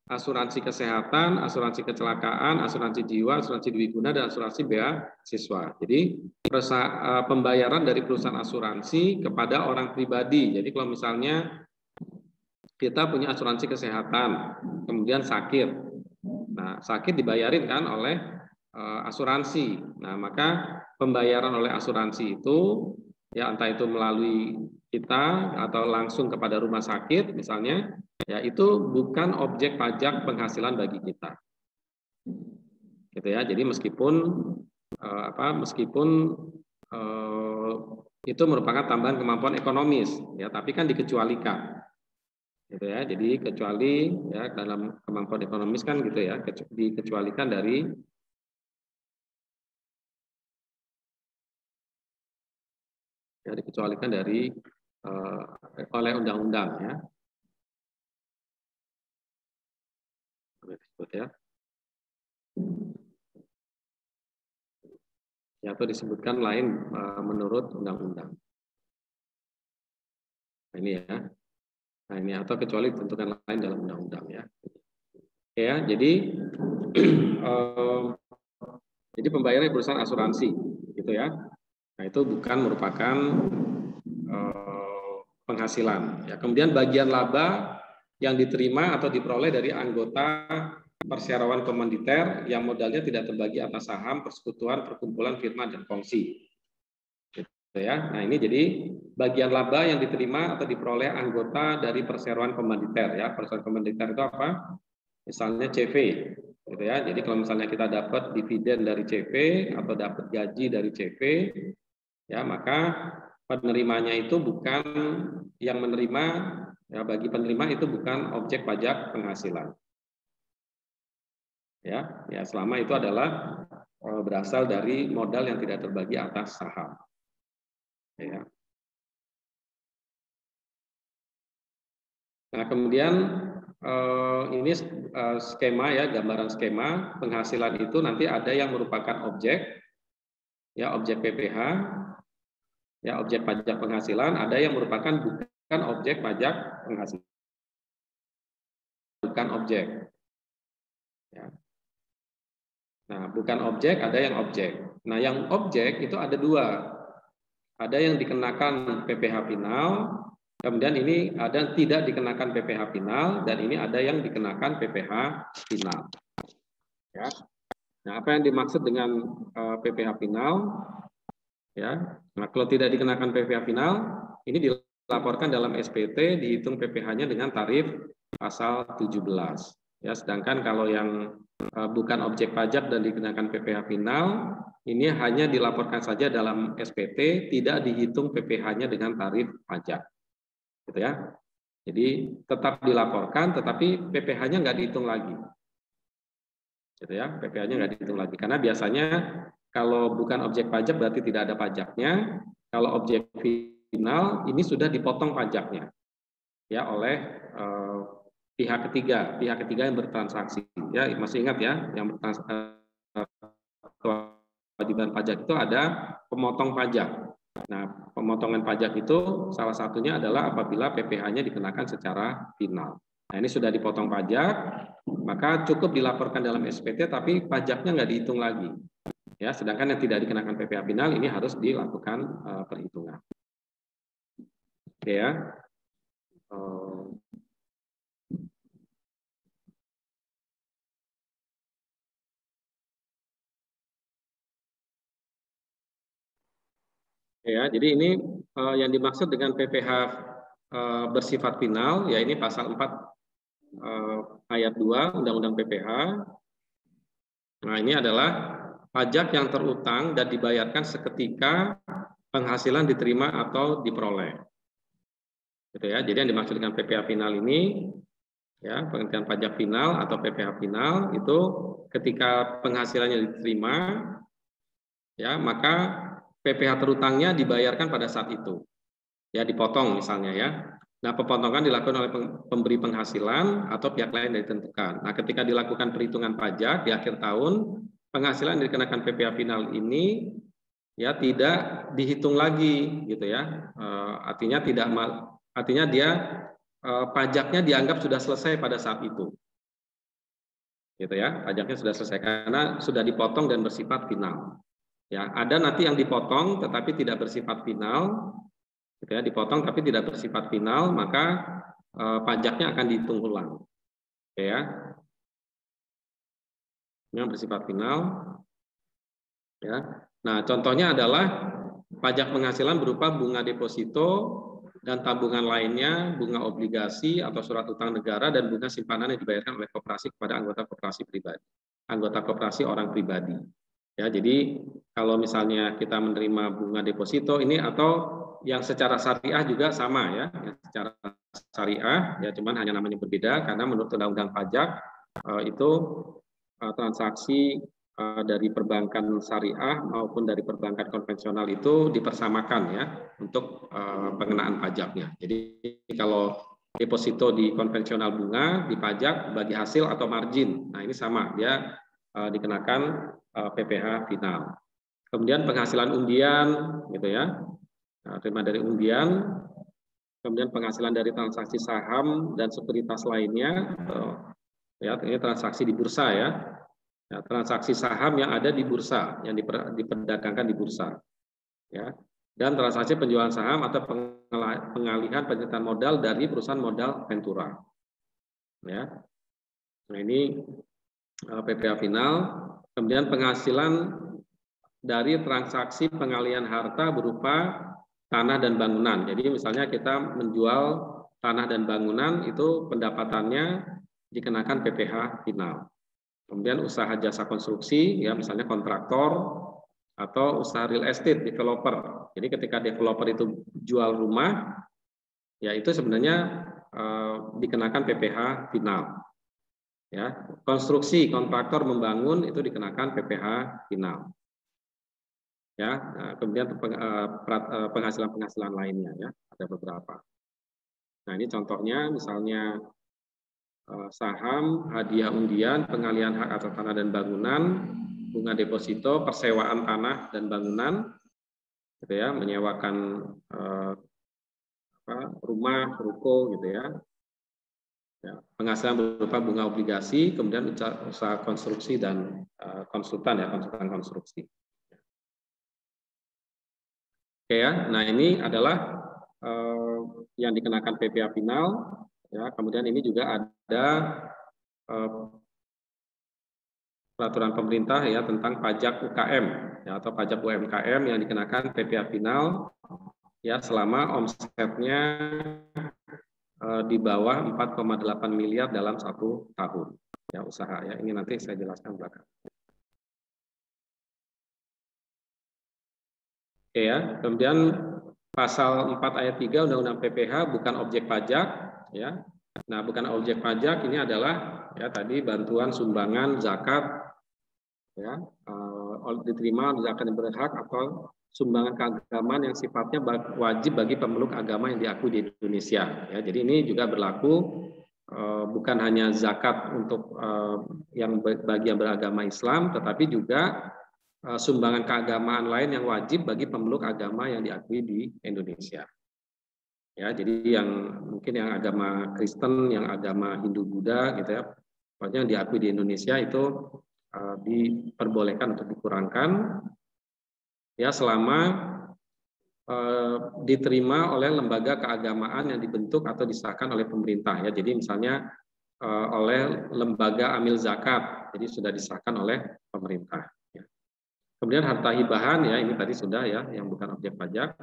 asuransi kesehatan, asuransi kecelakaan, asuransi jiwa, asuransi dwiguna, dan asuransi beasiswa. Jadi pembayaran dari perusahaan asuransi kepada orang pribadi. Jadi kalau misalnya kita punya asuransi kesehatan, kemudian sakit. Nah, sakit dibayarin kan oleh asuransi. Nah, maka pembayaran oleh asuransi itu ya entah itu melalui kita atau langsung kepada rumah sakit misalnya, ya itu bukan objek pajak penghasilan bagi kita. Gitu ya. Jadi meskipun itu merupakan tambahan kemampuan ekonomis ya, tapi kan dikecualikan. Gitu ya. Jadi kecuali ya dalam kemampuan ekonomis kan gitu ya, dikecualikan dari oleh undang-undang ya. Ya. Ya, atau disebutkan lain menurut undang-undang. Nah, ini ya. Nah, ini atau kecuali ditentukan lain dalam undang-undang ya. Ya, jadi jadi pembayaran perusahaan asuransi gitu ya. Nah, itu bukan merupakan penghasilan. Ya, kemudian bagian laba yang diterima atau diperoleh dari anggota perseroan komanditer yang modalnya tidak terbagi atas saham, persekutuan, perkumpulan, firma, dan kongsi. Gitu ya. Nah, ini jadi bagian laba yang diterima atau diperoleh anggota dari perseroan komanditer ya. Perseroan komanditer itu apa? Misalnya CV, gitu ya. Jadi kalau misalnya kita dapat dividen dari CV atau dapat gaji dari CV, ya maka penerimanya itu bukan yang menerima ya, bagi penerima itu bukan objek pajak penghasilan. Ya, selama itu adalah berasal dari modal yang tidak terbagi atas saham. Ya. Nah, kemudian ini skema ya, gambaran skema penghasilan itu nanti ada yang merupakan objek, ya objek PPh, ya objek pajak penghasilan, ada yang merupakan bukan objek pajak penghasilan, bukan objek. Ya. Nah, bukan objek, ada yang objek. Nah, yang objek itu ada dua. Ada yang dikenakan PPh final, kemudian ini ada tidak dikenakan PPh final, dan ini ada yang dikenakan PPh final. Ya. Nah, apa yang dimaksud dengan PPh final? Ya, nah, kalau tidak dikenakan PPh final, ini dilaporkan dalam SPT, dihitung PPh-nya dengan tarif pasal 17. Ya, sedangkan kalau yang bukan objek pajak dan dikenakan PPh final, ini hanya dilaporkan saja dalam SPT, tidak dihitung PPh-nya dengan tarif pajak. Gitu ya. Jadi tetap dilaporkan, tetapi PPh-nya nggak dihitung lagi. Gitu ya, PPh-nya nggak dihitung lagi. Karena biasanya kalau bukan objek pajak berarti tidak ada pajaknya. Kalau objek final ini sudah dipotong pajaknya ya oleh pihak ketiga yang bertransaksi. Ya, masih ingat ya, yang kewajiban pajak itu ada pemotong pajak. Nah, pemotongan pajak itu salah satunya adalah apabila PPh-nya dikenakan secara final. Nah, ini sudah dipotong pajak, maka cukup dilaporkan dalam SPT, tapi pajaknya nggak dihitung lagi. Ya, sedangkan yang tidak dikenakan PPh final ini harus dilakukan perhitungan. Oke ya. Ya, jadi ini yang dimaksud dengan PPh bersifat final, ya ini pasal 4 ayat 2 Undang-Undang PPh. Nah, ini adalah pajak yang terutang dan dibayarkan seketika penghasilan diterima atau diperoleh. Gitu ya. Jadi yang dimaksud dengan PPh final ini, ya, penghentian pajak final atau PPh final itu ketika penghasilannya diterima, ya, maka PPh terutangnya dibayarkan pada saat itu. Ya, dipotong misalnya ya. Nah, pemotongan dilakukan oleh pemberi penghasilan atau pihak lain yang ditentukan. Nah, ketika dilakukan perhitungan pajak di akhir tahun, penghasilan yang dikenakan PPh final ini ya tidak dihitung lagi gitu ya. Artinya dia pajaknya dianggap sudah selesai pada saat itu. Gitu ya. Pajaknya sudah selesai karena sudah dipotong dan bersifat final. Ya, ada nanti yang dipotong tetapi tidak bersifat final. Gitu ya, dipotong tapi tidak bersifat final, maka pajaknya akan dihitung ulang. Oke ya. Yang bersifat final. Ya. Nah, contohnya adalah pajak penghasilan berupa bunga deposito dan tabungan lainnya, bunga obligasi atau surat utang negara, dan bunga simpanan yang dibayarkan oleh koperasi kepada anggota koperasi pribadi, anggota koperasi orang pribadi. Ya, jadi kalau misalnya kita menerima bunga deposito ini atau yang secara syariah juga sama ya, yang secara syariah ya, cuman hanya namanya berbeda karena menurut undang-undang pajak itu transaksi dari perbankan syariah maupun dari perbankan konvensional itu dipersamakan ya untuk pengenaan pajaknya. Jadi kalau deposito di konvensional bunga dipajak bagi hasil atau margin. Nah, ini sama, dia dikenakan PPh final. Kemudian penghasilan undian gitu ya. Nah, terima dari undian, kemudian penghasilan dari transaksi saham dan sekuritas lainnya, ya, ini transaksi di bursa ya. Ya, transaksi saham yang ada di bursa, yang diperdagangkan di bursa, ya, dan transaksi penjualan saham atau pengalihan penyertaan modal dari perusahaan modal Ventura, ya. Nah, ini PPh final. Kemudian penghasilan dari transaksi pengalihan harta berupa tanah dan bangunan. Jadi misalnya kita menjual tanah dan bangunan itu pendapatannya dikenakan PPh final. Kemudian usaha jasa konstruksi, ya misalnya kontraktor atau usaha real estate developer. Jadi ketika developer itu jual rumah, ya itu sebenarnya dikenakan PPh final. Ya, konstruksi kontraktor membangun itu dikenakan PPh final. Ya, kemudian penghasilan lainnya ya ada beberapa. Nah ini contohnya misalnya saham, hadiah undian, pengalihan hak atas tanah dan bangunan, bunga deposito, persewaan tanah dan bangunan, gitu ya, menyewakan rumah, ruko, gitu ya. Ya, penghasilan berupa bunga obligasi, kemudian usaha konstruksi dan konsultan ya, konsultan konstruksi. Oke ya, nah ini adalah yang dikenakan PPh final. Ya, kemudian ini juga ada peraturan pemerintah ya tentang pajak UKM ya atau pajak UMKM yang dikenakan PPh final ya selama omsetnya di bawah 4,8 miliar dalam 1 tahun ya usaha ya. Ini nanti saya jelaskan belakang. Oke ya, kemudian pasal 4 ayat 3 Undang-Undang PPh bukan objek pajak ya. Nah, bukan objek pajak ini adalah ya tadi bantuan, sumbangan, zakat ya, diterima zakat yang berhak atau sumbangan keagamaan yang sifatnya wajib bagi pemeluk agama yang diakui di Indonesia ya. Jadi ini juga berlaku bukan hanya zakat untuk yang bagi yang beragama Islam, tetapi juga sumbangan keagamaan lain yang wajib bagi pemeluk agama yang diakui di Indonesia. Ya, jadi yang mungkin yang agama Kristen, yang agama Hindu Buddha gitu ya, pokoknya yang diakui di Indonesia itu diperbolehkan untuk dikurangkan ya selama diterima oleh lembaga keagamaan yang dibentuk atau disahkan oleh pemerintah ya. Jadi misalnya oleh lembaga amil zakat, jadi sudah disahkan oleh pemerintah. Ya. Kemudian harta hibahan ya, ini tadi sudah ya, yang bukan objek pajak.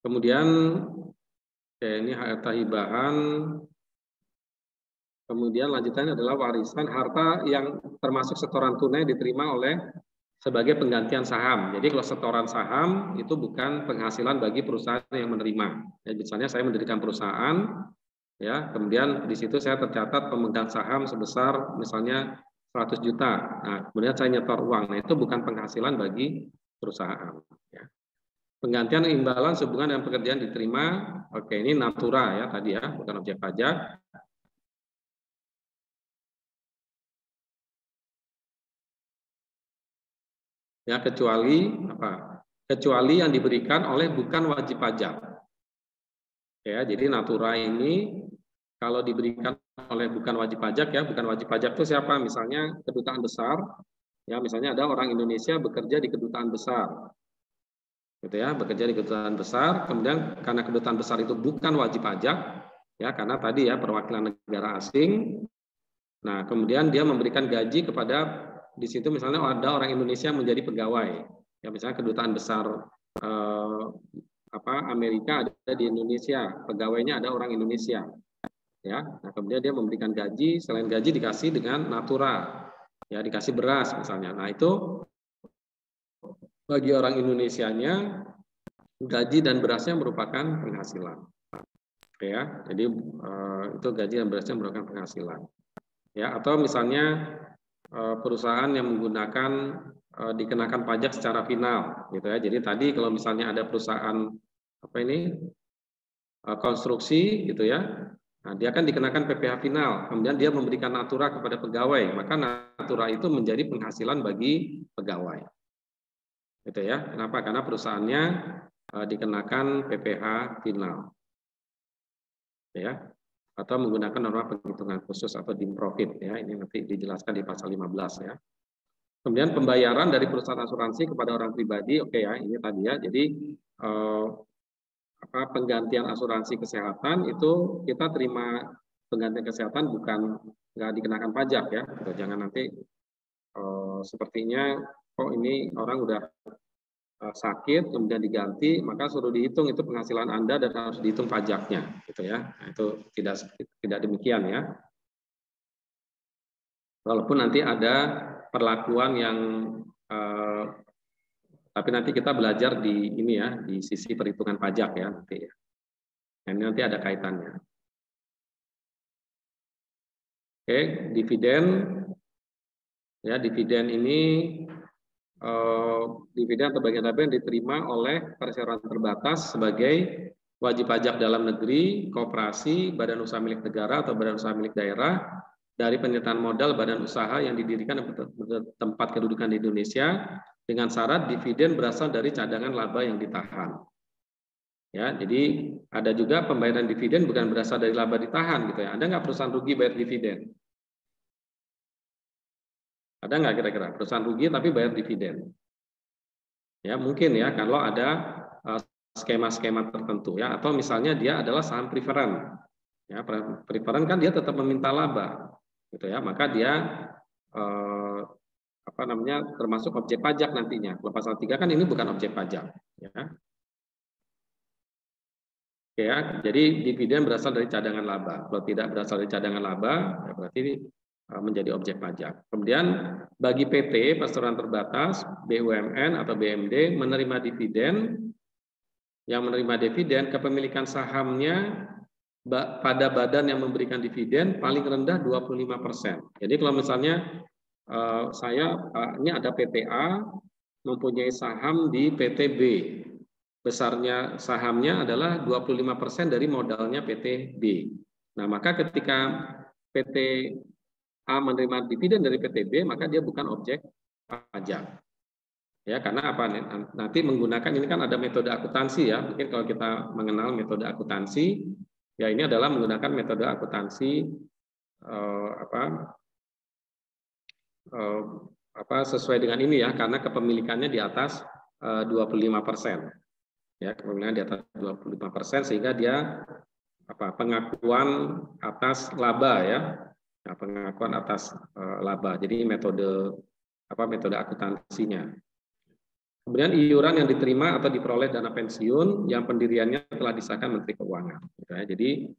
Kemudian ya, ini harta hibahan. Kemudian lanjutannya adalah warisan harta yang termasuk setoran tunai diterima oleh sebagai penggantian saham. Jadi kalau setoran saham itu bukan penghasilan bagi perusahaan yang menerima. Ya, misalnya saya mendirikan perusahaan, ya, kemudian di situ saya tercatat pemegang saham sebesar misalnya 100 juta. Nah, kemudian saya nyetor uang. Nah, itu bukan penghasilan bagi perusahaan. Ya. Penggantian imbalan sehubungan dengan pekerjaan diterima. Oke, ini natura ya tadi ya, bukan objek pajak. Ya, kecuali apa? Kecuali yang diberikan oleh bukan wajib pajak. Ya, jadi natura ini kalau diberikan oleh bukan wajib pajak ya, bukan wajib pajak itu siapa? Misalnya kedutaan besar, ya misalnya ada orang Indonesia bekerja di kedutaan besar, gitu ya, bekerja di kedutaan besar, kemudian karena kedutaan besar itu bukan wajib pajak, ya karena tadi ya perwakilan negara asing, nah kemudian dia memberikan gaji kepada di situ misalnya ada orang Indonesia menjadi pegawai, ya misalnya kedutaan besar Amerika ada di Indonesia, pegawainya ada orang Indonesia, ya. Nah, kemudian dia memberikan gaji, selain gaji dikasih dengan natura, ya dikasih beras misalnya. Nah itu bagi orang Indonesianya gaji dan berasnya merupakan penghasilan, ya. Jadi itu gaji dan berasnya merupakan penghasilan, ya. Atau misalnya perusahaan yang menggunakan dikenakan pajak secara final, gitu ya. Jadi tadi kalau misalnya ada perusahaan konstruksi, gitu ya. Nah, dia akan dikenakan PPh final, kemudian dia memberikan natura kepada pegawai, maka natura itu menjadi penghasilan bagi pegawai, gitu ya. Kenapa? Karena perusahaannya dikenakan PPh final, ya, atau menggunakan norma penghitungan khusus atau dim profit, ya. Ini nanti dijelaskan di pasal 15 ya. Kemudian pembayaran dari perusahaan asuransi kepada orang pribadi, oke ya, ini tadi ya. Jadi penggantian asuransi kesehatan itu kita terima penggantian kesehatan bukan nggak dikenakan pajak ya. Jangan nanti sepertinya ini orang udah sakit kemudian diganti maka suruh dihitung itu penghasilan Anda dan harus dihitung pajaknya gitu ya. Nah, itu tidak demikian ya. Walaupun nanti ada perlakuan yang tapi nanti kita belajar di ini ya, di sisi perhitungan pajak ya nanti ya. Ini nanti ada kaitannya. Oke, dividen. Ya, dividen ini dividen atau bagian laba yang diterima oleh perseroan terbatas sebagai wajib pajak dalam negeri, koperasi, badan usaha milik negara atau badan usaha milik daerah dari penyertaan modal badan usaha yang didirikan tempat kedudukan di Indonesia dengan syarat dividen berasal dari cadangan laba yang ditahan. Ya, jadi ada juga pembayaran dividen bukan berasal dari laba ditahan gitu ya. Ada nggak perusahaan rugi bayar dividen? Ada nggak kira-kira perusahaan rugi tapi bayar dividen? Ya mungkin ya kalau ada skema-skema tertentu ya, atau misalnya dia adalah saham preferen. Ya, preference kan dia tetap meminta laba, gitu ya. Maka dia termasuk objek pajak nantinya. Kalau pasal 3 kan ini bukan objek pajak, ya. Oke ya, jadi dividen berasal dari cadangan laba. Kalau tidak berasal dari cadangan laba, ya berarti menjadi objek pajak. Kemudian bagi PT perseroan terbatas, BUMN atau BMD menerima dividen, yang menerima dividen kepemilikan sahamnya pada badan yang memberikan dividen paling rendah 25%. Jadi kalau misalnya ini ada PT A mempunyai saham di PT B. Besarnya sahamnya adalah 25% dari modalnya PT B. Nah, maka ketika PT A menerima dividen dari PT B, maka dia bukan objek pajak. Ya, karena apa? Nanti menggunakan, ini kan ada metode akuntansi ya. Mungkin kalau kita mengenal metode akuntansi, ya ini adalah menggunakan metode akuntansi sesuai dengan ini ya, karena kepemilikannya di atas 25%. Ya, kepemilikan di atas 25%, sehingga dia pengakuan atas laba ya. Nah, pengakuan atas laba. Jadi metode akuntansinya. Kemudian iuran yang diterima atau diperoleh dana pensiun yang pendiriannya telah disahkan Menteri Keuangan. Jadi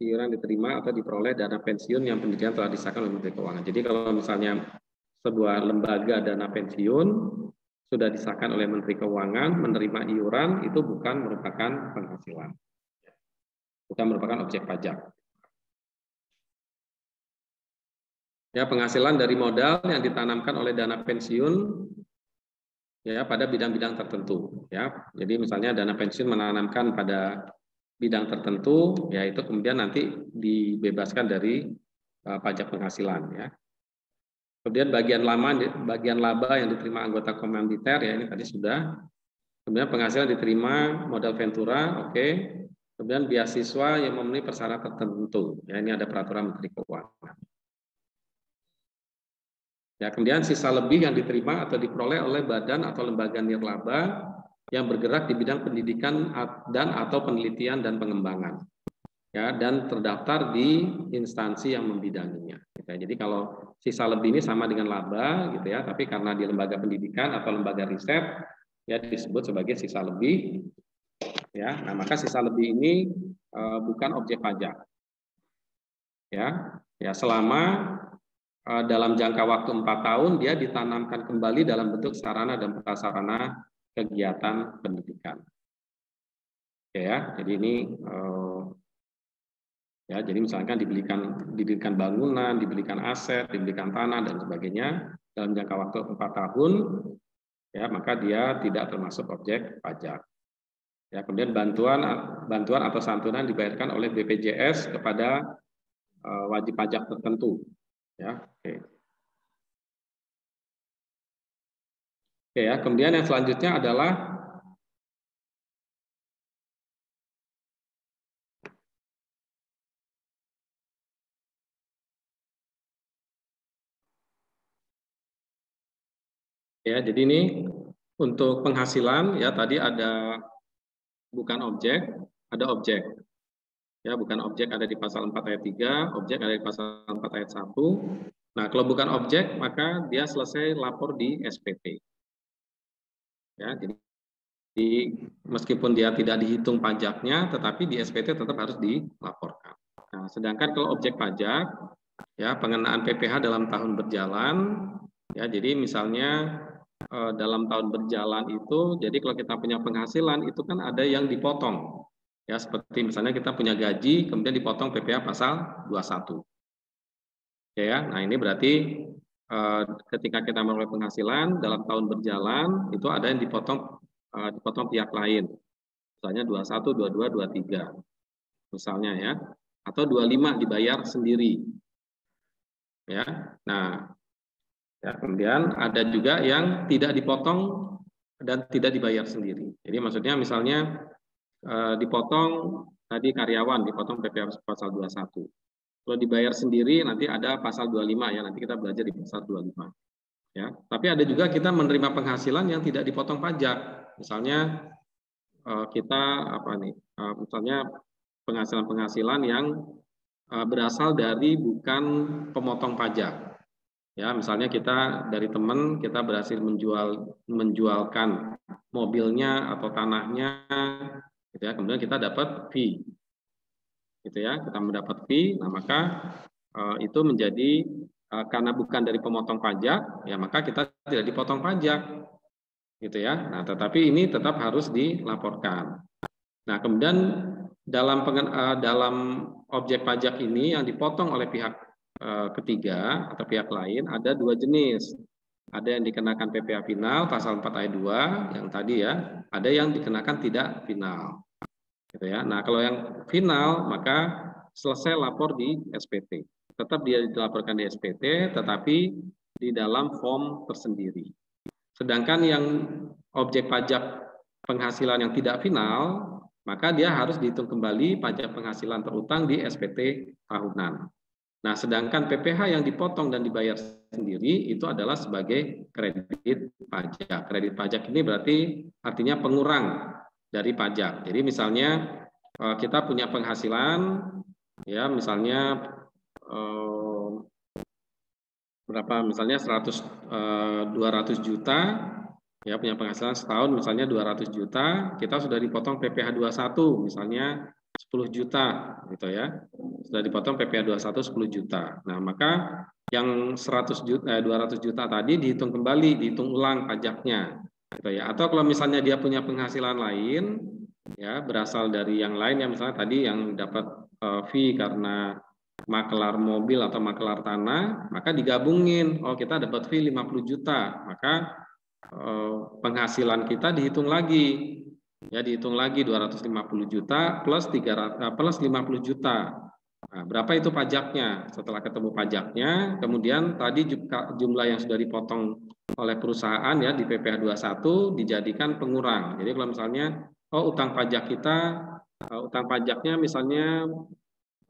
iuran diterima atau diperoleh dana pensiun yang pendirian telah disahkan oleh Menteri Keuangan. Jadi kalau misalnya sebuah lembaga dana pensiun sudah disahkan oleh Menteri Keuangan, menerima iuran itu bukan merupakan penghasilan, bukan merupakan objek pajak. Ya, penghasilan dari modal yang ditanamkan oleh dana pensiun ya pada bidang-bidang tertentu. Ya, jadi misalnya dana pensiun menanamkan pada bidang tertentu, ya itu kemudian nanti dibebaskan dari pajak penghasilan. Ya. Kemudian bagian laba yang diterima anggota komanditer, ya ini tadi sudah. Kemudian penghasilan diterima modal ventura, oke. Kemudian beasiswa yang memenuhi persyaratan tertentu, ya ini ada peraturan Menteri Keuangan. Ya, kemudian sisa lebih yang diterima atau diperoleh oleh badan atau lembaga nirlaba yang bergerak di bidang pendidikan dan atau penelitian dan pengembangan. Ya, dan terdaftar di instansi yang membidanginya. Jadi kalau sisa lebih ini sama dengan laba, gitu ya, tapi karena di lembaga pendidikan atau lembaga riset, ya disebut sebagai sisa lebih. Ya, nah maka sisa lebih ini bukan objek pajak. Ya, selama dalam jangka waktu 4 tahun dia ditanamkan kembali dalam bentuk sarana dan prasarana kegiatan pendidikan. Oke ya, jadi ini ya, jadi misalkan diberikan bangunan, diberikan aset, diberikan tanah dan sebagainya dalam jangka waktu 4 tahun, ya maka dia tidak termasuk objek pajak. Ya, kemudian bantuan atau santunan dibayarkan oleh BPJS kepada wajib pajak tertentu. Ya, oke. Oke ya, kemudian yang selanjutnya adalah ya, jadi ini untuk penghasilan ya tadi ada bukan objek, ada objek. Ya, bukan objek ada di pasal 4 ayat 3, objek ada di pasal 4 ayat 1. Nah, kalau bukan objek maka dia selesai lapor di SPT. Ya, jadi meskipun dia tidak dihitung pajaknya, tetapi di SPT tetap harus dilaporkan. Nah, sedangkan kalau objek pajak, ya pengenaan PPh dalam tahun berjalan, ya jadi misalnya dalam tahun berjalan itu, jadi kalau kita punya penghasilan itu kan ada yang dipotong, ya seperti misalnya kita punya gaji, kemudian dipotong PPh pasal 21. Ya, nah ini berarti ketika kita memperoleh penghasilan dalam tahun berjalan itu ada yang dipotong pihak lain, misalnya 21, 22, 23, misalnya ya, atau 25 dibayar sendiri, ya. Nah, ya, kemudian ada juga yang tidak dipotong dan tidak dibayar sendiri. Jadi maksudnya misalnya dipotong tadi karyawan dipotong PPh pasal 21. Kalau dibayar sendiri nanti ada pasal 25 ya, nanti kita belajar di pasal 25. Ya, tapi ada juga kita menerima penghasilan yang tidak dipotong pajak. Misalnya kita misalnya penghasilan-penghasilan yang berasal dari bukan pemotong pajak. Ya, misalnya kita dari teman kita berhasil menjualkan mobilnya atau tanahnya, gitu ya. Kemudian kita dapat fee, gitu ya. Kita mendapat fee, nah maka itu menjadi karena bukan dari pemotong pajak, ya maka kita tidak dipotong pajak, gitu ya. Nah, tetapi ini tetap harus dilaporkan. Nah, kemudian dalam objek pajak ini yang dipotong oleh pihak ketiga atau pihak lain ada dua jenis. Ada yang dikenakan PPh final pasal 4 ayat 2 yang tadi ya, ada yang dikenakan tidak final. Gitu ya. Nah, kalau yang final maka selesai lapor di SPT. Tetap dia dilaporkan di SPT tetapi di dalam form tersendiri. Sedangkan yang objek pajak penghasilan yang tidak final, maka dia harus dihitung kembali pajak penghasilan terutang di SPT tahunan. Nah, sedangkan PPh yang dipotong dan dibayar sendiri itu adalah sebagai kredit pajak. Kredit pajak ini berarti artinya pengurang dari pajak. Jadi misalnya kita punya penghasilan, ya misalnya berapa? Misalnya 200 juta, ya punya penghasilan setahun misalnya 200 juta, kita sudah dipotong PPh 21 misalnya 10 juta gitu ya. Sudah dipotong PPh 21 10 juta. Nah, maka yang 200 juta tadi dihitung kembali, dihitung ulang pajaknya gitu ya. Atau kalau misalnya dia punya penghasilan lain ya berasal dari yang lain ya, misalnya tadi yang dapat fee karena makelar mobil atau makelar tanah, maka digabungin. Oh, kita dapat fee 50 juta, maka penghasilan kita dihitung lagi. Ya, dihitung lagi 250 juta plus 50 juta. Nah, berapa itu pajaknya? Setelah ketemu pajaknya, kemudian tadi jumlah yang sudah dipotong oleh perusahaan ya di PPh 21 dijadikan pengurang. Jadi kalau misalnya utang pajaknya misalnya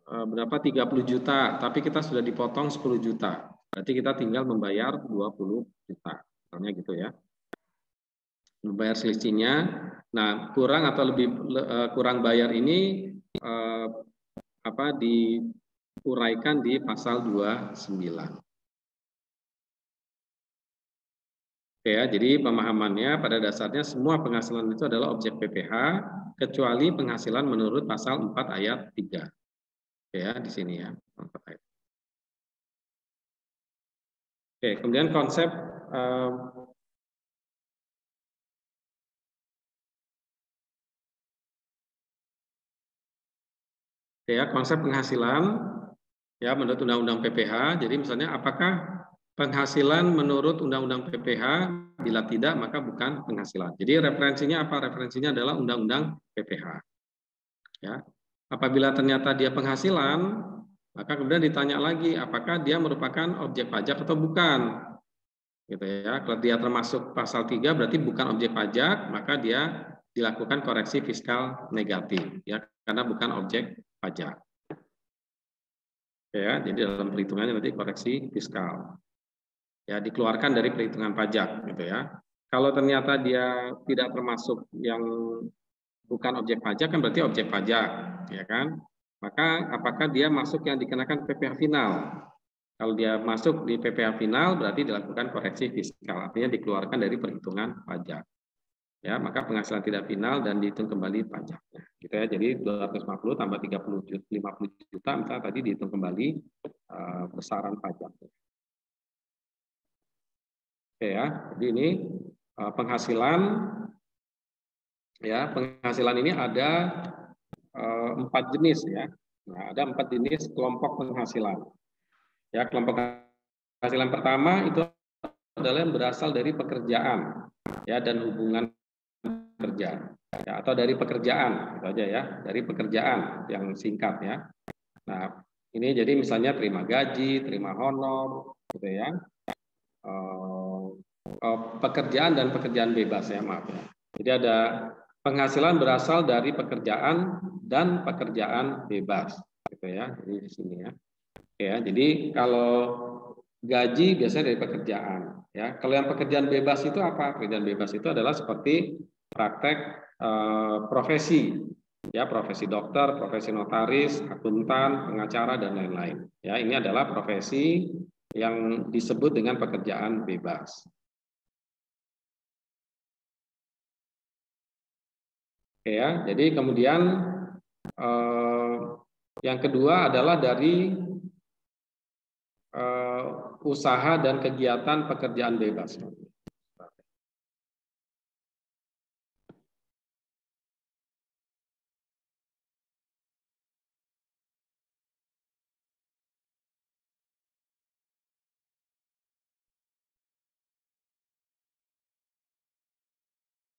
berapa 30 juta, tapi kita sudah dipotong 10 juta. Berarti kita tinggal membayar 20 juta. Misalnya gitu ya. Membayar selisihnya. Nah, kurang atau lebih kurang bayar ini diuraikan di pasal 29. Oke ya, jadi pemahamannya pada dasarnya semua penghasilan itu adalah objek PPh kecuali penghasilan menurut pasal 4 ayat 3. Oke ya, di sini ya. 4 ayat. Oke, kemudian konsep ya konsep penghasilan ya menurut Undang-Undang PPh. Jadi misalnya apakah penghasilan menurut Undang-Undang PPh? Bila tidak maka bukan penghasilan. Jadi referensinya apa? Referensinya adalah Undang-Undang PPh. Ya. Apabila ternyata dia penghasilan, maka kemudian ditanya lagi apakah dia merupakan objek pajak atau bukan. Gitu ya. Kalau dia termasuk pasal 3 berarti bukan objek pajak, maka dia dilakukan koreksi fiskal negatif ya karena bukan objek pajak. Ya, jadi dalam perhitungannya nanti koreksi fiskal. Ya, dikeluarkan dari perhitungan pajak gitu ya. Kalau ternyata dia tidak termasuk yang bukan objek pajak kan berarti objek pajak, ya kan? Maka apakah dia masuk yang dikenakan PPh final? Kalau dia masuk di PPh final berarti dilakukan koreksi fiskal, artinya dikeluarkan dari perhitungan pajak. Ya, maka penghasilan tidak final dan dihitung kembali pajaknya. Gitu ya. Jadi 250 tambah 50 juta misalnya tadi dihitung kembali besaran pajaknya. Oke ya. Jadi ini penghasilan ya, penghasilan ini ada 4 jenis ya. Nah, ada 4 jenis kelompok penghasilan. Ya, kelompok penghasilan pertama itu adalah yang berasal dari pekerjaan ya dan hubungan kerja ya, atau dari pekerjaan itu aja ya, dari pekerjaan yang singkat ya. Nah, ini jadi misalnya terima gaji, terima honor gitu ya. Pekerjaan dan pekerjaan bebas ya, maaf ya. Jadi ada penghasilan berasal dari pekerjaan dan pekerjaan bebas gitu ya. Jadi di sini ya. Ya, jadi kalau gaji biasanya dari pekerjaan ya. Kalau yang pekerjaan bebas itu apa? Pekerjaan bebas itu adalah seperti praktek profesi, ya profesi dokter, profesi notaris, akuntan, pengacara dan lain-lain. Ya, ini adalah profesi yang disebut dengan pekerjaan bebas. Oke ya, jadi kemudian yang kedua adalah dari usaha dan kegiatan pekerjaan bebas.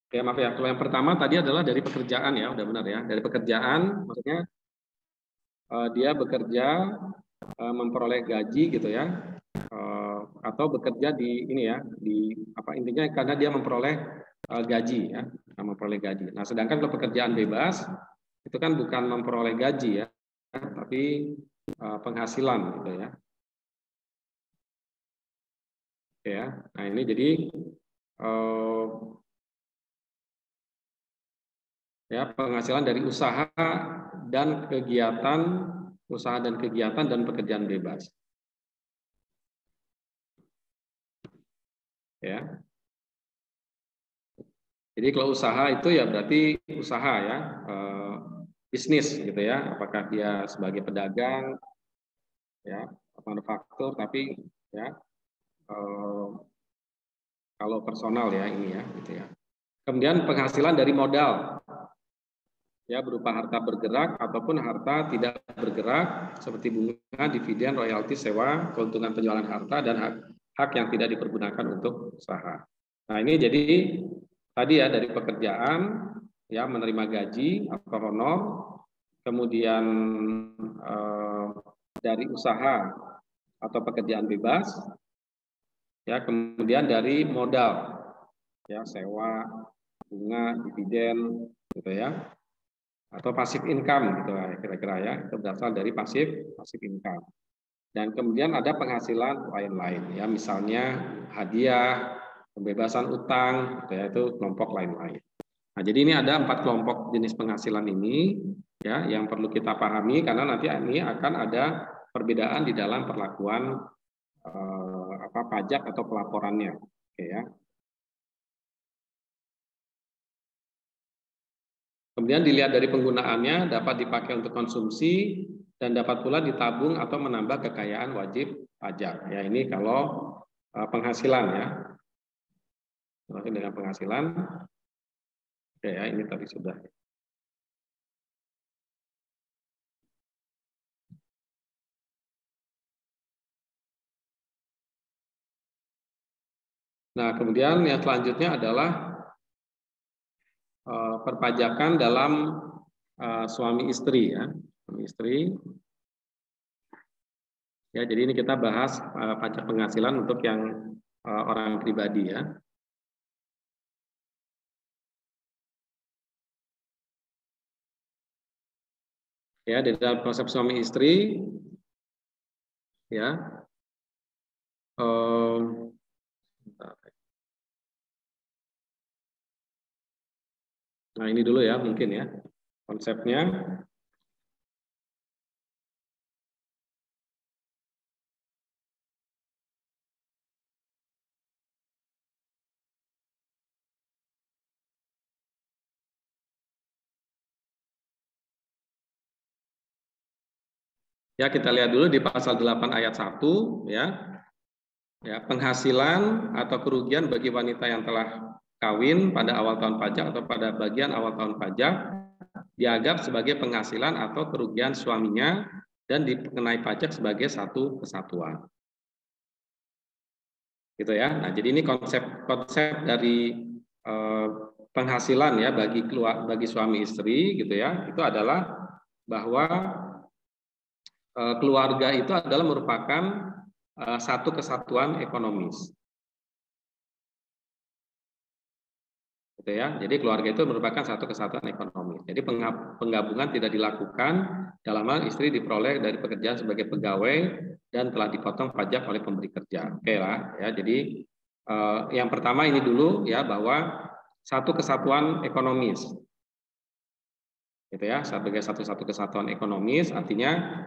Oke, maaf ya. Kalau yang pertama tadi adalah dari pekerjaan ya, udah benar ya. Dari pekerjaan, maksudnya dia bekerja memperoleh gaji gitu ya, atau bekerja di ini ya, di apa intinya karena dia memperoleh gaji ya, memperoleh gaji. Nah, sedangkan kalau pekerjaan bebas itu kan bukan memperoleh gaji ya, tapi penghasilan gitu ya. Oke ya. Nah ini jadi ya penghasilan dari usaha dan kegiatan dan pekerjaan bebas. Ya. Jadi kalau usaha itu ya berarti usaha ya, bisnis gitu ya. Apakah dia sebagai pedagang, ya, manufaktur, tapi ya kalau personal ya ini ya, gitu ya. Kemudian penghasilan dari modal, ya berupa harta bergerak ataupun harta tidak bergerak seperti bunga, dividen, royalti, sewa, keuntungan penjualan harta dan hak yang tidak dipergunakan untuk usaha. Nah ini jadi tadi ya dari pekerjaan ya menerima gaji atau honor, kemudian dari usaha atau pekerjaan bebas, ya kemudian dari modal ya sewa, bunga, dividen gitu ya, atau passive income gitu ya kira-kira ya, itu berasal dari passive income. Dan kemudian ada penghasilan lain-lain ya, misalnya hadiah, pembebasan utang gitu ya, itu kelompok lain-lain. Nah, jadi ini ada 4 kelompok jenis penghasilan ini ya yang perlu kita pahami karena nanti ini akan ada perbedaan di dalam perlakuan pajak atau pelaporannya. Oke ya. Kemudian dilihat dari penggunaannya dapat dipakai untuk konsumsi dan dapat pula ditabung atau menambah kekayaan wajib pajak. Ya ini kalau penghasilan ya. Dengan penghasilan. Oke ya, ini tadi sudah. Nah, kemudian yang selanjutnya adalah perpajakan dalam suami istri ya, suami istri. Ya, jadi ini kita bahas pajak penghasilan untuk yang orang pribadi ya. Ya, di dalam konsep suami istri ya. Nah, ini dulu ya mungkin ya konsepnya. Ya, kita lihat dulu di pasal 8 ayat 1 ya. Ya, penghasilan atau kerugian bagi wanita yang telah kawin pada awal tahun pajak atau pada bagian awal tahun pajak dianggap sebagai penghasilan atau kerugian suaminya dan dikenai pajak sebagai satu kesatuan. Gitu ya. Nah, jadi ini konsep dari penghasilan ya bagi suami istri gitu ya. Itu adalah bahwa keluarga itu adalah merupakan satu kesatuan ekonomis. Gitu ya. Jadi keluarga itu merupakan satu kesatuan ekonomi. Jadi penggabungan tidak dilakukan dalam hal istri diperoleh dari pekerjaan sebagai pegawai dan telah dipotong pajak oleh pemberi kerja. Oke lah ya. Jadi yang pertama ini dulu ya bahwa satu kesatuan ekonomis. gitu ya, sebagai satu kesatuan ekonomis. Artinya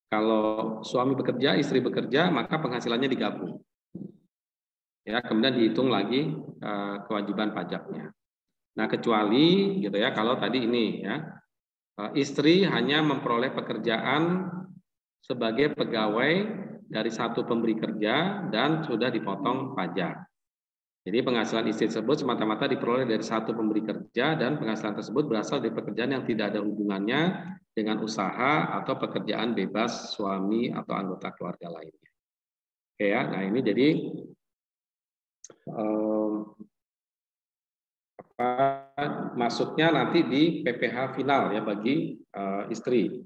kalau suami bekerja, istri bekerja, maka penghasilannya digabung. Ya, kemudian dihitung lagi kewajiban pajaknya. Nah, kecuali gitu ya, kalau tadi ini ya, istri hanya memperoleh pekerjaan sebagai pegawai dari satu pemberi kerja dan sudah dipotong pajak. Jadi penghasilan istri tersebut semata-mata diperoleh dari satu pemberi kerja dan penghasilan tersebut berasal dari pekerjaan yang tidak ada hubungannya dengan usaha atau pekerjaan bebas suami atau anggota keluarga lainnya. Oke ya, nah ini jadi masuknya nanti di PPh final ya bagi istri.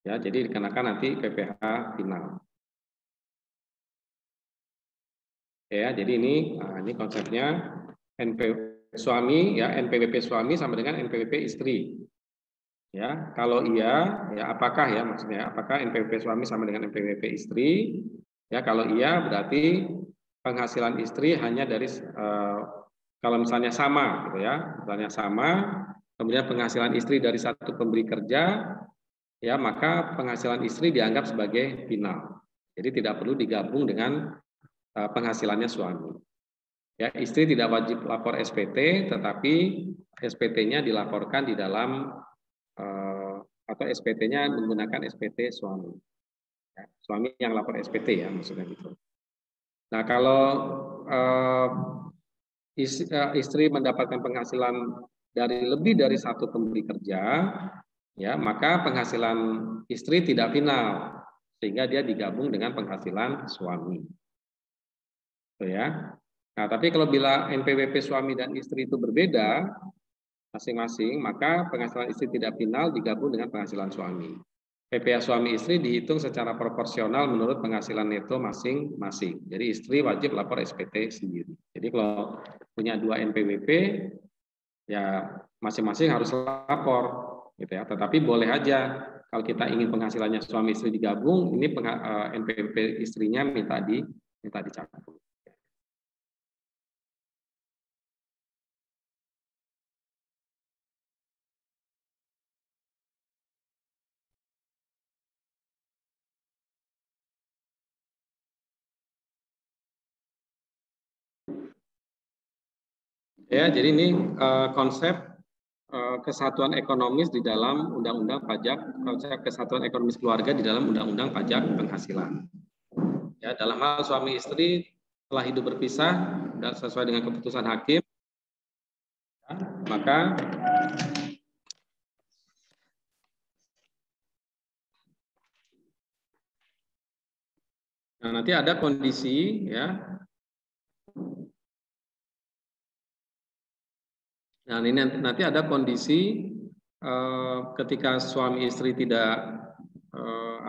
Ya, jadi dikenakan nanti PPh final. Ya, jadi ini konsepnya suami ya, NPWP suami sama dengan NPWP istri. Ya, kalau iya ya apakah ya maksudnya apakah NPWP suami sama dengan NPWP istri? Ya, kalau iya berarti penghasilan istri hanya dari kalau misalnya sama gitu ya, misalnya sama, kemudian penghasilan istri dari satu pemberi kerja, ya maka penghasilan istri dianggap sebagai final. Jadi tidak perlu digabung dengan penghasilannya suami. Ya, istri tidak wajib lapor SPT, tetapi SPT-nya dilaporkan di dalam atau SPT-nya menggunakan SPT suami. Ya, suami yang lapor SPT ya maksudnya gitu. Nah kalau istri mendapatkan penghasilan dari lebih dari satu pemberi kerja, ya maka penghasilan istri tidak final sehingga dia digabung dengan penghasilan suami. Gitu ya. Nah, tapi kalau bila NPWP suami dan istri itu berbeda masing-masing, maka penghasilan istri tidak final digabung dengan penghasilan suami. PPh suami istri dihitung secara proporsional menurut penghasilan neto masing-masing. Jadi istri wajib lapor SPT sendiri. Jadi kalau punya 2 NPWP, ya masing-masing harus lapor, gitu ya. Tetapi boleh aja kalau kita ingin penghasilannya suami istri digabung, ini NPWP istrinya minta dicampur. Ya, jadi ini konsep kesatuan ekonomis di dalam Undang-Undang Pajak, konsep kesatuan ekonomis keluarga di dalam Undang-Undang Pajak Penghasilan. Ya, dalam hal suami istri telah hidup berpisah dan sesuai dengan keputusan hakim, ya, maka nanti ada kondisi ya. Nah, ini nanti ada kondisi ketika suami istri tidak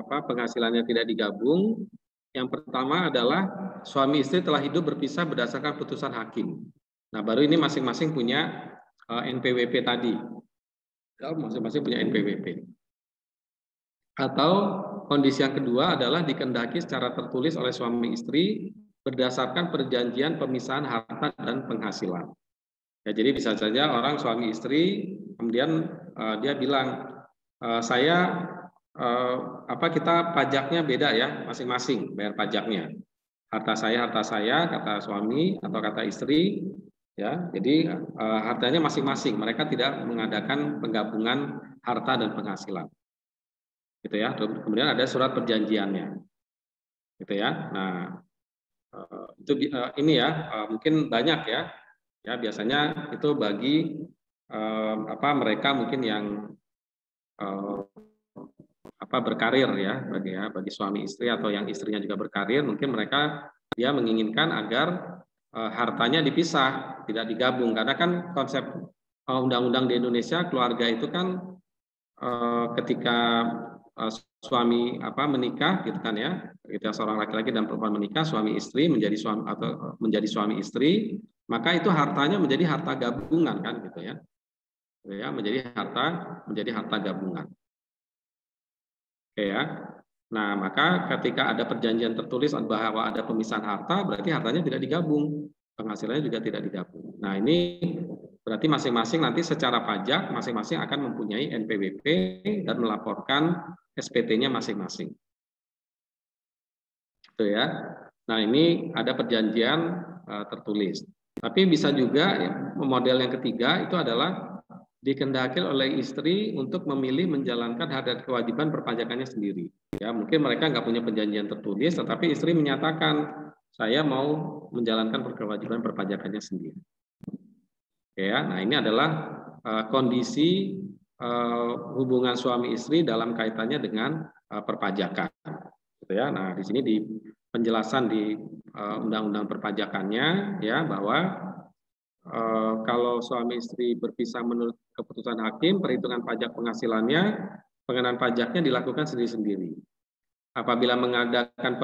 penghasilannya tidak digabung. Yang pertama adalah suami istri telah hidup berpisah berdasarkan putusan hakim. Nah, baru ini masing-masing punya NPWP tadi. Masing-masing punya NPWP. Atau kondisi yang kedua adalah dikehendaki secara tertulis oleh suami istri berdasarkan perjanjian pemisahan harta dan penghasilan. Ya, jadi bisa saja orang suami istri kemudian dia bilang saya kita pajaknya beda ya masing-masing bayar pajaknya. Harta saya kata suami atau kata istri ya. Jadi hartanya masing-masing. Mereka tidak mengadakan penggabungan harta dan penghasilan. Gitu ya. Kemudian ada surat perjanjiannya. Gitu ya. Nah, itu ini ya mungkin banyak ya. Ya, biasanya itu bagi mereka mungkin yang berkarir ya bagi suami istri atau yang istrinya juga berkarir, mungkin mereka dia menginginkan agar hartanya dipisah, tidak digabung, karena kan konsep undang-undang di Indonesia keluarga itu kan ketika suami menikah gitu kan ya, ketika seorang laki-laki dan perempuan menikah, suami istri menjadi suami atau menjadi suami istri, maka itu hartanya menjadi harta gabungan kan gitu ya. Ya, menjadi harta gabungan. Oke ya. Nah, maka ketika ada perjanjian tertulis bahwa ada pemisahan harta, berarti hartanya tidak digabung, penghasilannya juga tidak digabung. Nah, ini Berarti masing-masing nanti secara pajak masing-masing akan mempunyai NPWP dan melaporkan SPT-nya masing-masing. Itu ya. Nah, ini ada perjanjian tertulis. Tapi bisa juga model yang ketiga itu adalah dikehendaki oleh istri untuk memilih menjalankan hak dan kewajiban perpajakannya sendiri. Ya, mungkin mereka nggak punya perjanjian tertulis, tetapi istri menyatakan saya mau menjalankan kewajiban perpajakannya sendiri. Ya, nah ini adalah kondisi hubungan suami istri dalam kaitannya dengan perpajakan. Gitu ya. Nah, di sini di penjelasan di undang-undang perpajakannya ya bahwa kalau suami istri berpisah menurut keputusan hakim, perhitungan pajak penghasilannya, pengenaan pajaknya dilakukan sendiri-sendiri. Apabila mengadakan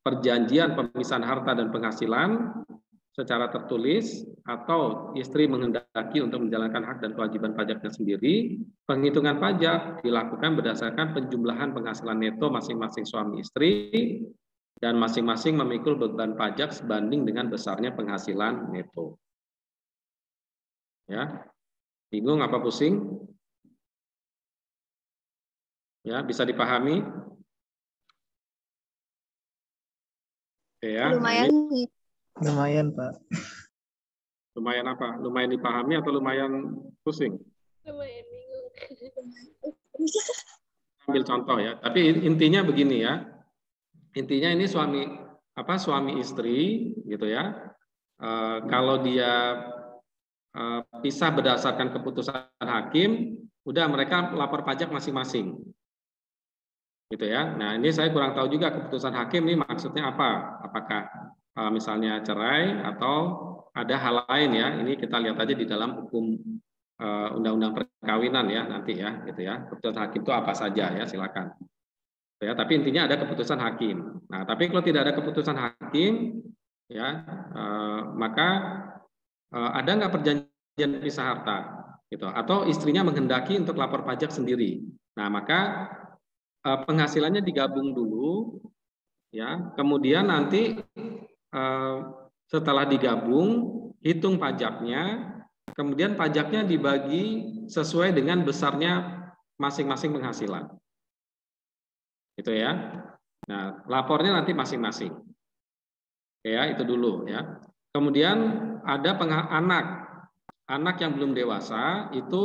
perjanjian pemisahan harta dan penghasilan secara tertulis atau istri menghendaki untuk menjalankan hak dan kewajiban pajaknya sendiri, penghitungan pajak dilakukan berdasarkan penjumlahan penghasilan neto masing-masing suami istri dan masing-masing memikul beban pajak sebanding dengan besarnya penghasilan neto. Ya, bingung apa pusing? Ya, bisa dipahami? Ya, lumayan nah ini, Lumayan, Pak. lumayan apa? Lumayan dipahami atau lumayan pusing? lumayan bingung. Ambil contoh ya. Tapi intinya begini ya. Intinya ini suami istri gitu ya. Kalau dia pisah berdasarkan keputusan hakim, udah mereka lapor pajak masing-masing. Gitu ya. Nah, ini saya kurang tahu juga keputusan hakim ini maksudnya apa? Apakah misalnya cerai atau ada hal lain ya? Ini kita lihat aja di dalam hukum undang-undang perkawinan ya nanti ya, gitu ya. Keputusan hakim itu apa saja ya? Silakan. Ya, tapi intinya ada keputusan hakim. Nah, tapi kalau tidak ada keputusan hakim, ya maka ada nggak perjanjian pisah harta, gitu? Atau istrinya menghendaki untuk lapor pajak sendiri. Nah, maka penghasilannya digabung dulu, ya. Kemudian nanti setelah digabung, hitung pajaknya, kemudian pajaknya dibagi sesuai dengan besarnya masing-masing penghasilan. Gitu ya. Nah, lapornya nanti masing-masing. Ya, itu dulu ya. Kemudian ada anak yang belum dewasa itu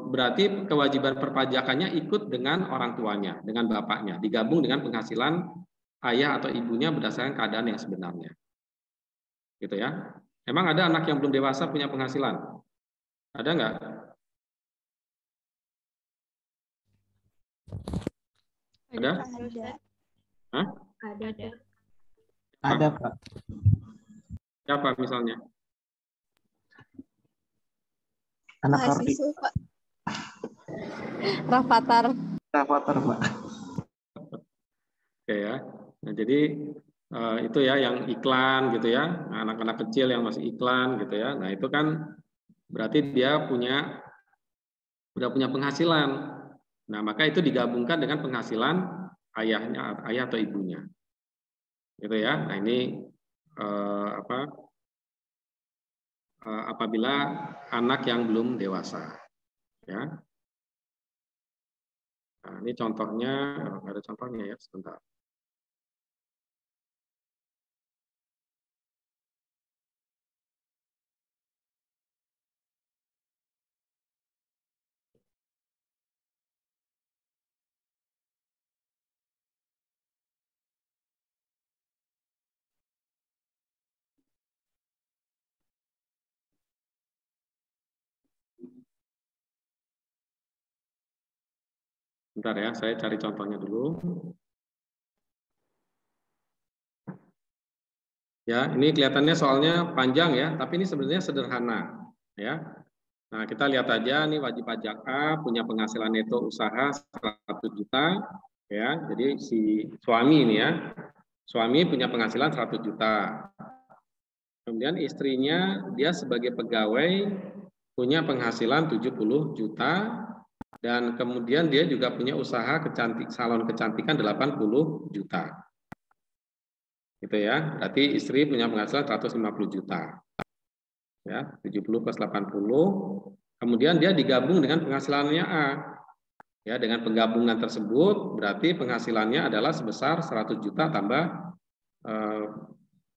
berarti kewajiban perpajakannya ikut dengan orang tuanya, dengan bapaknya, digabung dengan penghasilan ayah atau ibunya berdasarkan keadaan yang sebenarnya. Gitu ya. Emang ada anak yang belum dewasa punya penghasilan? Ada nggak? Ada? Hah? Ada, Pak. Siapa misalnya? Anak Ardi. Rafathar, Pak. Oke ya. Nah, jadi itu ya yang iklan gitu ya. Anak-anak kecil yang masih iklan gitu ya. Nah, itu kan berarti dia udah punya penghasilan. Nah, maka itu digabungkan dengan penghasilan ayah atau ibunya. Gitu ya. Nah, ini apabila anak yang belum dewasa. Ya. Nah, ini contohnya, ada contohnya ya, sebentar. Bentar ya, saya cari contohnya dulu. Ya, ini kelihatannya soalnya panjang ya, tapi ini sebenarnya sederhana. Ya, nah kita lihat aja nih wajib pajak A punya penghasilan neto usaha 100 juta. Ya, jadi si suami ini ya, suami punya penghasilan 100 juta. Kemudian istrinya dia sebagai pegawai punya penghasilan 70 juta. Dan kemudian dia juga punya usaha salon kecantikan 80 juta. Gitu ya. Berarti istri punya penghasilan 150 juta. Ya, 70 plus 80. Kemudian dia digabung dengan penghasilannya A. Ya, dengan penggabungan tersebut berarti penghasilannya adalah sebesar 100 juta tambah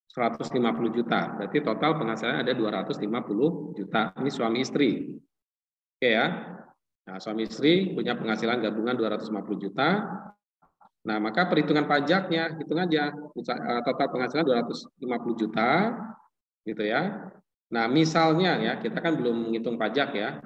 150 juta. Berarti total penghasilannya ada 250 juta. Ini suami istri. Oke ya. Nah, suami istri punya penghasilan gabungan 250 juta. Nah, maka perhitungan pajaknya hitung aja. Total penghasilan 250 juta gitu ya. Nah, misalnya ya, kita kan belum menghitung pajak ya.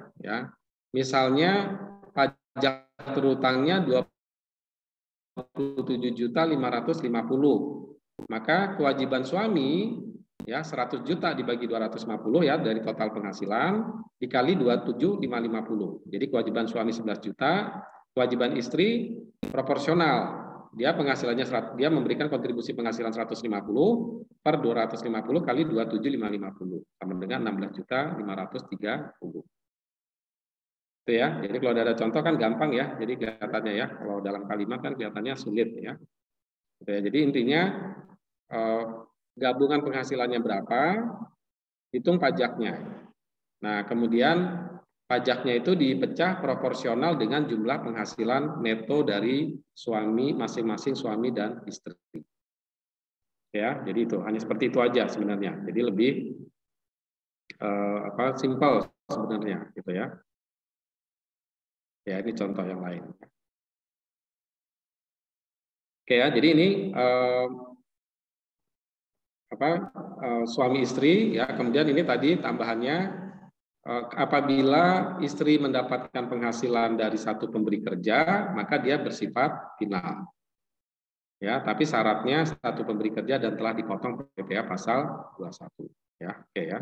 Misalnya pajak terutangnya 27.550. Maka kewajiban suami ya 100 juta dibagi 250 ya dari total penghasilan dikali 27.550. Jadi kewajiban suami 11 juta, kewajiban istri proporsional. Dia penghasilannya dia memberikan kontribusi penghasilan 150 per 250 kali 27.550 sama dengan 16.530. Itu ya. Jadi kalau ada contoh kan gampang ya. Jadi kelihatannya ya. Kalau dalam kalimat kan kelihatannya sulit ya. Gitu ya. Jadi intinya gabungan penghasilannya berapa, hitung pajaknya. Nah, kemudian pajaknya itu dipecah proporsional dengan jumlah penghasilan neto dari suami masing-masing suami dan istri. Ya, jadi itu hanya seperti itu aja sebenarnya. Jadi lebih simple sebenarnya gitu ya. Ya, ini contoh yang lain. Oke ya, jadi ini suami istri ya. Kemudian ini tadi tambahannya apabila istri mendapatkan penghasilan dari satu pemberi kerja, maka dia bersifat final. Ya, tapi syaratnya satu pemberi kerja dan telah dipotong PPh pasal 21. Ya, oke ya.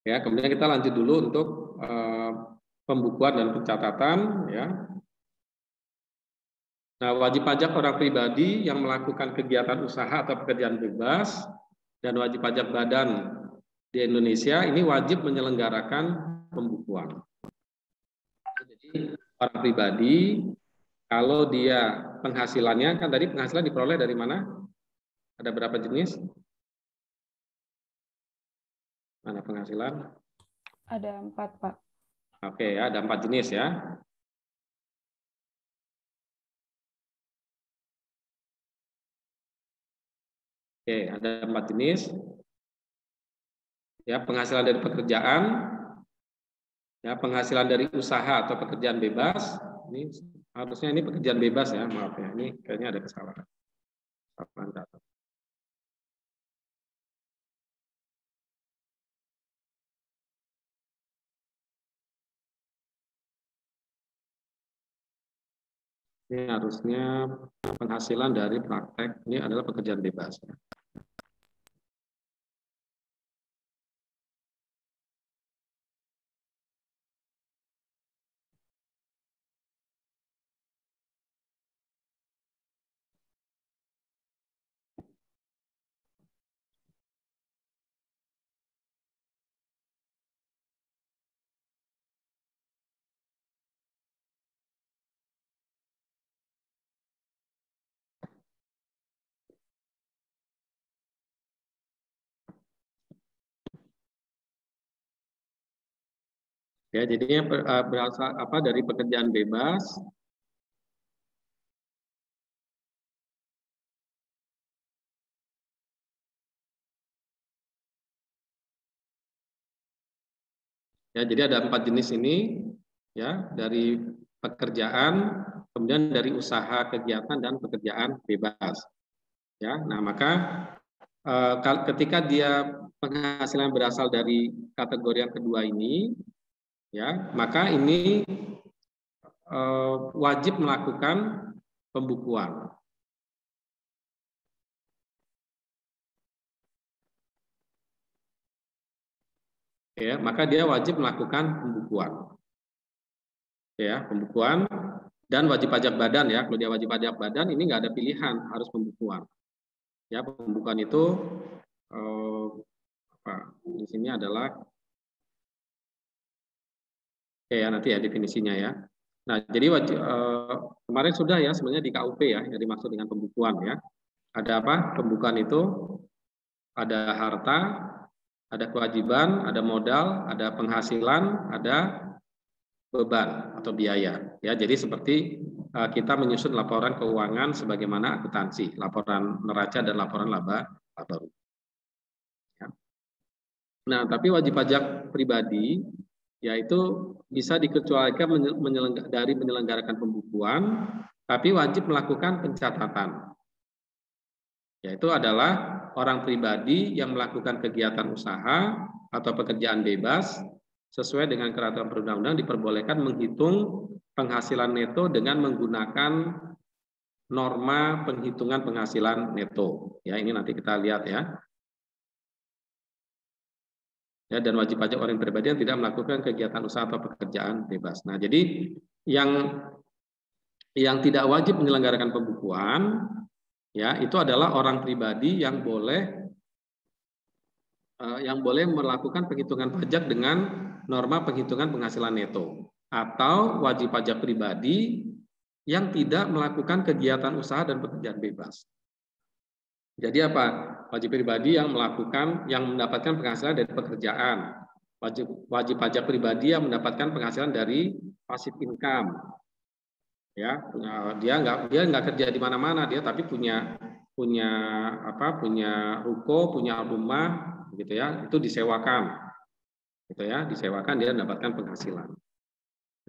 Ya, kemudian kita lanjut dulu untuk pembukuan dan pencatatan ya. Nah, wajib pajak orang pribadi yang melakukan kegiatan usaha atau pekerjaan bebas dan wajib pajak badan di Indonesia ini wajib menyelenggarakan pembukuan. Jadi orang pribadi kalau dia penghasilannya kan tadi penghasilan diperoleh dari mana? Ada berapa jenis? Mana penghasilan? Ada 4, Pak. Oke ya, ada 4 jenis ya. Oke, ada 4 jenis. Ya, penghasilan dari pekerjaan, ya, penghasilan dari usaha atau pekerjaan bebas. Ini harusnya ini pekerjaan bebas ya, maaf ya. Ini kayaknya ada kesalahan. Data. Ini harusnya penghasilan dari praktek, ini adalah pekerjaan bebas. Ya, jadinya berasal dari pekerjaan bebas. Ya, jadi ada 4 jenis ini, ya, dari pekerjaan, kemudian dari usaha kegiatan dan pekerjaan bebas. Ya, nah maka ketika dia penghasilan berasal dari kategori yang kedua ini, ya, maka ini wajib melakukan pembukuan. Ya, maka dia wajib melakukan pembukuan. Ya, pembukuan dan wajib pajak badan ya. Kalau dia wajib pajak badan ini nggak ada pilihan, harus pembukuan. Ya, pembukuan itu Di sini adalah ya nanti ya definisinya ya. Nah, jadi kemarin sudah ya sebenarnya di KUP ya yang dimaksud dengan pembukuan ya. Ada apa? Pembukuan itu ada harta, ada kewajiban, ada modal, ada penghasilan, ada beban atau biaya. Ya, jadi seperti kita menyusun laporan keuangan sebagaimana akuntansi, laporan neraca dan laporan laba rugi. Ya. Nah, tapi wajib pajak pribadi yaitu bisa dikecualikan dari menyelenggarakan pembukuan, tapi wajib melakukan pencatatan. Yaitu adalah orang pribadi yang melakukan kegiatan usaha atau pekerjaan bebas sesuai dengan peraturan perundang-undang diperbolehkan menghitung penghasilan neto dengan menggunakan norma penghitungan penghasilan neto. Ya, ini nanti kita lihat ya. Ya, dan wajib pajak orang pribadi yang tidak melakukan kegiatan usaha atau pekerjaan bebas. Nah, jadi yang tidak wajib menyelenggarakan pembukuan ya itu adalah orang pribadi yang boleh melakukan penghitungan pajak dengan norma penghitungan penghasilan neto, atau wajib pajak pribadi yang tidak melakukan kegiatan usaha dan pekerjaan bebas. Jadi apa? Wajib pribadi yang mendapatkan penghasilan dari pekerjaan, wajib pajak pribadi yang mendapatkan penghasilan dari passive income. Ya, dia nggak kerja di mana-mana, dia tapi punya ruko, punya rumah gitu ya, itu disewakan. Gitu ya, disewakan dia mendapatkan penghasilan.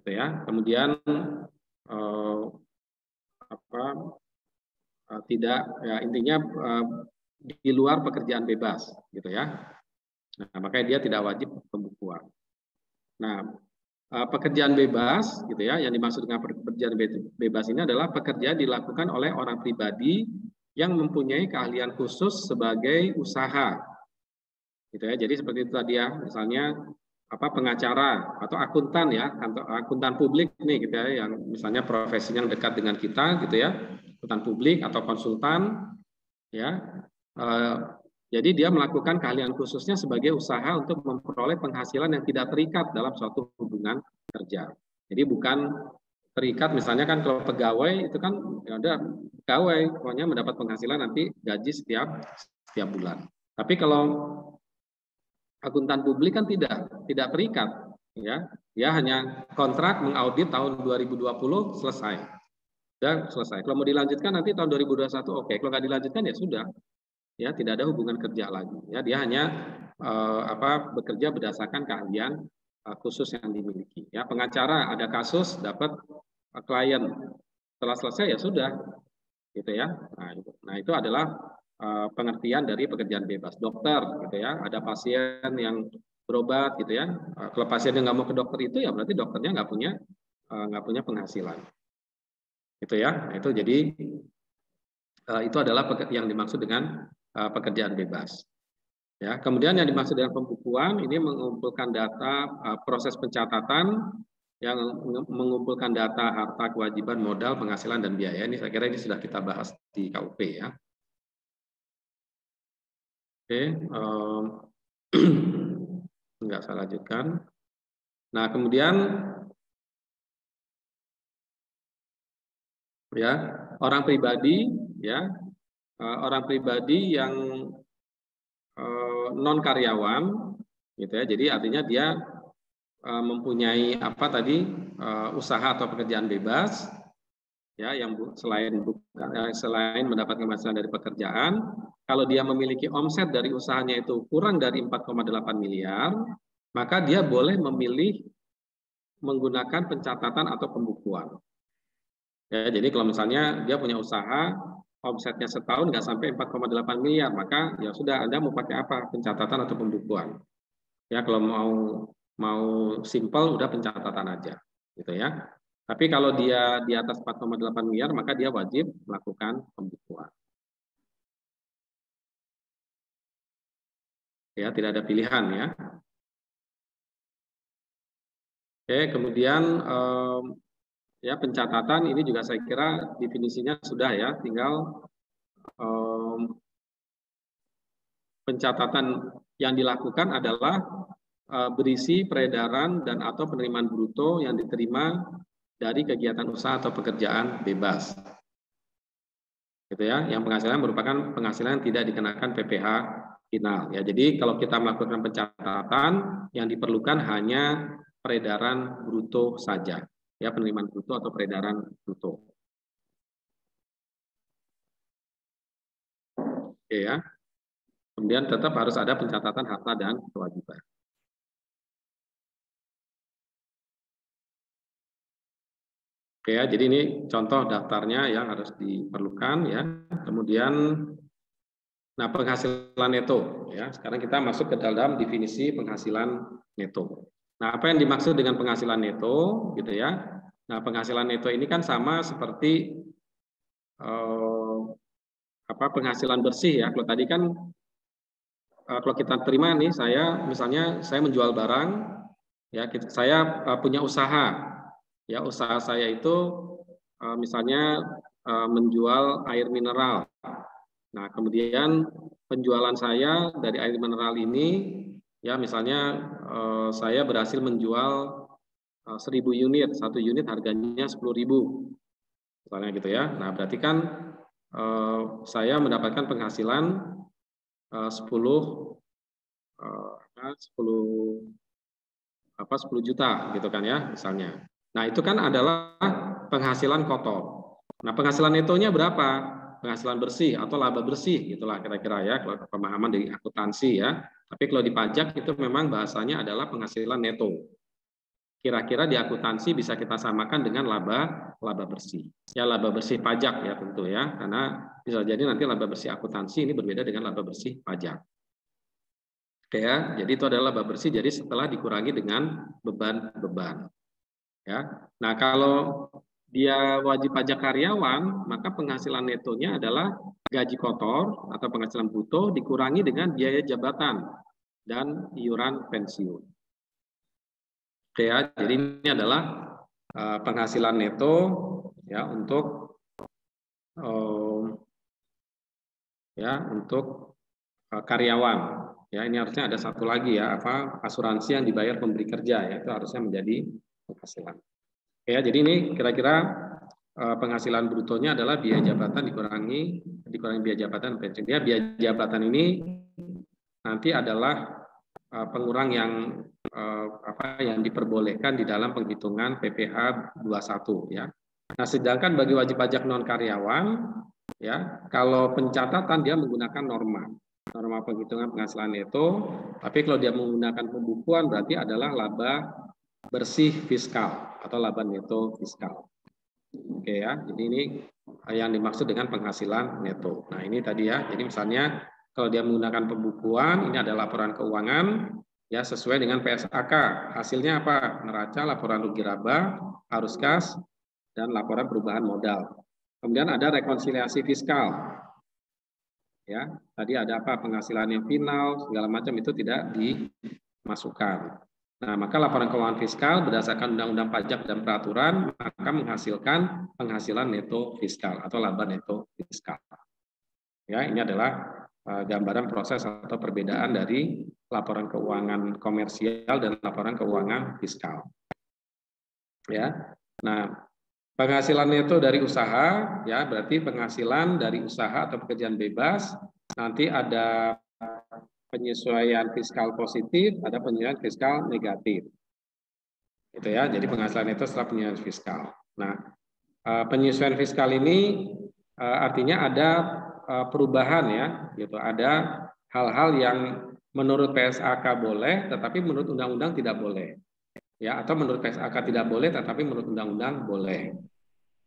Gitu ya. Kemudian tidak ya intinya di luar pekerjaan bebas gitu ya. Nah, makanya dia tidak wajib pembukuan. Nah, pekerjaan bebas gitu ya, yang dimaksud dengan pekerjaan bebas ini adalah pekerjaan dilakukan oleh orang pribadi yang mempunyai keahlian khusus sebagai usaha. Gitu ya. Jadi seperti itu tadi ya, misalnya pengacara atau akuntan ya, akuntan publik nih gitu ya, yang misalnya profesinya yang dekat dengan kita gitu ya, akuntan publik atau konsultan ya. Jadi dia melakukan keahlian khususnya sebagai usaha untuk memperoleh penghasilan yang tidak terikat dalam suatu hubungan kerja. Jadi bukan terikat, misalnya kan kalau pegawai itu kan ya udah pegawai pokoknya mendapat penghasilan nanti gaji setiap bulan. Tapi kalau akuntan publik kan tidak terikat ya. Dia hanya kontrak mengaudit tahun 2020 selesai. Sudah selesai. Kalau mau dilanjutkan nanti tahun 2021 oke. Kalau nggak dilanjutkan ya sudah. Ya, tidak ada hubungan kerja lagi. Ya, dia hanya bekerja berdasarkan keahlian khusus yang dimiliki. Ya, pengacara ada kasus dapat klien, setelah selesai ya sudah, gitu ya. Nah itu adalah pengertian dari pekerjaan bebas. Dokter, gitu ya. Ada pasien yang berobat, gitu ya. Kalau pasien yang nggak mau ke dokter itu ya berarti dokternya nggak punya penghasilan, gitu ya. Itu jadi itu adalah yang dimaksud dengan pekerjaan bebas. Ya, kemudian yang dimaksud dengan pembukuan ini mengumpulkan data proses pencatatan yang mengumpulkan data harta, kewajiban, modal, penghasilan dan biaya. Ini saya kira ini sudah kita bahas di KUP ya. Oke, enggak saya lanjutkan. Nah, kemudian ya orang pribadi ya orang pribadi yang non karyawan gitu ya, jadi artinya dia mempunyai usaha atau pekerjaan bebas ya, yang selain mendapatkan penghasilan dari pekerjaan, kalau dia memiliki omset dari usahanya itu kurang dari 4,8 miliar, maka dia boleh memilih menggunakan pencatatan atau pembukuan. Ya, jadi kalau misalnya dia punya usaha omsetnya setahun nggak sampai 4,8 miliar, maka ya sudah Anda mau pakai apa? Pencatatan atau pembukuan. Ya, kalau mau simpel udah pencatatan aja, gitu ya. Tapi kalau dia di atas 4,8 miliar, maka dia wajib melakukan pembukuan. Ya, tidak ada pilihan ya. Oke, kemudian ya pencatatan ini juga saya kira definisinya sudah ya, tinggal pencatatan yang dilakukan adalah berisi peredaran dan atau penerimaan bruto yang diterima dari kegiatan usaha atau pekerjaan bebas. Gitu ya, yang penghasilan merupakan penghasilan yang tidak dikenakan PPh final. Ya, jadi kalau kita melakukan pencatatan, yang diperlukan hanya peredaran bruto saja, ya, penerimaan bruto atau peredaran bruto. Oke ya. Kemudian tetap harus ada pencatatan harta dan kewajiban. Oke ya, jadi ini contoh daftarnya yang harus diperlukan ya. Kemudian, nah penghasilan neto ya. Sekarang kita masuk ke dalam definisi penghasilan neto. Nah, apa yang dimaksud dengan penghasilan neto, gitu ya? Nah, penghasilan neto ini kan sama seperti penghasilan bersih ya. Kalau tadi kan kalau kita terima nih, misalnya saya menjual barang, ya, saya punya usaha. Ya, usaha saya itu misalnya menjual air mineral. Nah, kemudian penjualan saya dari air mineral ini, ya misalnya saya berhasil menjual 1.000 unit, satu unit harganya 10.000, misalnya gitu ya. Nah, berarti kan saya mendapatkan penghasilan 10 juta gitu kan ya, misalnya. Nah, itu kan adalah penghasilan kotor. Nah, penghasilan netonya berapa? Penghasilan bersih atau laba bersih, gitulah kira-kira ya, kalau pemahaman dari akuntansi ya. Tapi kalau di pajak itu memang bahasanya adalah penghasilan neto. Kira-kira di akuntansi bisa kita samakan dengan laba bersih. Ya, laba bersih pajak ya tentu ya, karena bisa jadi nanti laba bersih akuntansi ini berbeda dengan laba bersih pajak. Oke ya, jadi itu adalah laba bersih, jadi setelah dikurangi dengan beban-beban. Ya. Nah, kalau dia wajib pajak karyawan, maka penghasilan netonya adalah gaji kotor atau penghasilan bruto dikurangi dengan biaya jabatan dan iuran pensiun. Oke ya, jadi ini adalah penghasilan neto ya untuk karyawan. Ya, ini harusnya ada satu lagi ya, asuransi yang dibayar pemberi kerja ya, itu harusnya menjadi penghasilan. Ya, jadi ini kira-kira penghasilan brutonya adalah biaya jabatan dikurangi biaya jabatan pensiun. Ya, biaya jabatan ini nanti adalah pengurang yang yang diperbolehkan di dalam penghitungan PPh 21 ya. Nah, sedangkan bagi wajib pajak non karyawan ya, kalau pencatatan dia menggunakan norma penghitungan penghasilan neto, tapi kalau dia menggunakan pembukuan berarti adalah laba bersih fiskal atau laba neto fiskal. Oke ya, jadi ini yang dimaksud dengan penghasilan neto. Nah, ini tadi ya, jadi misalnya kalau dia menggunakan pembukuan, ini ada laporan keuangan ya sesuai dengan PSAK. Hasilnya apa? Neraca, laporan rugi laba, arus kas, dan laporan perubahan modal. Kemudian ada rekonsiliasi fiskal. Ya, tadi ada apa? Penghasilan yang final, segala macam itu tidak dimasukkan. Nah, maka laporan keuangan fiskal berdasarkan Undang-Undang Pajak dan Peraturan maka menghasilkan penghasilan neto fiskal atau laba neto fiskal. Ya, ini adalah gambaran proses atau perbedaan dari laporan keuangan komersial dan laporan keuangan fiskal. Ya. Nah, penghasilan neto dari usaha ya berarti penghasilan dari usaha atau pekerjaan bebas, nanti ada penyesuaian fiskal positif, ada penyesuaian fiskal negatif. Gitu ya. Jadi penghasilan neto setelah penyesuaian fiskal. Nah, penyesuaian fiskal ini artinya ada perubahan ya, gitu. Ada hal-hal yang menurut PSAK boleh, tetapi menurut undang-undang tidak boleh. Ya, atau menurut PSAK tidak boleh, tetapi menurut undang-undang boleh.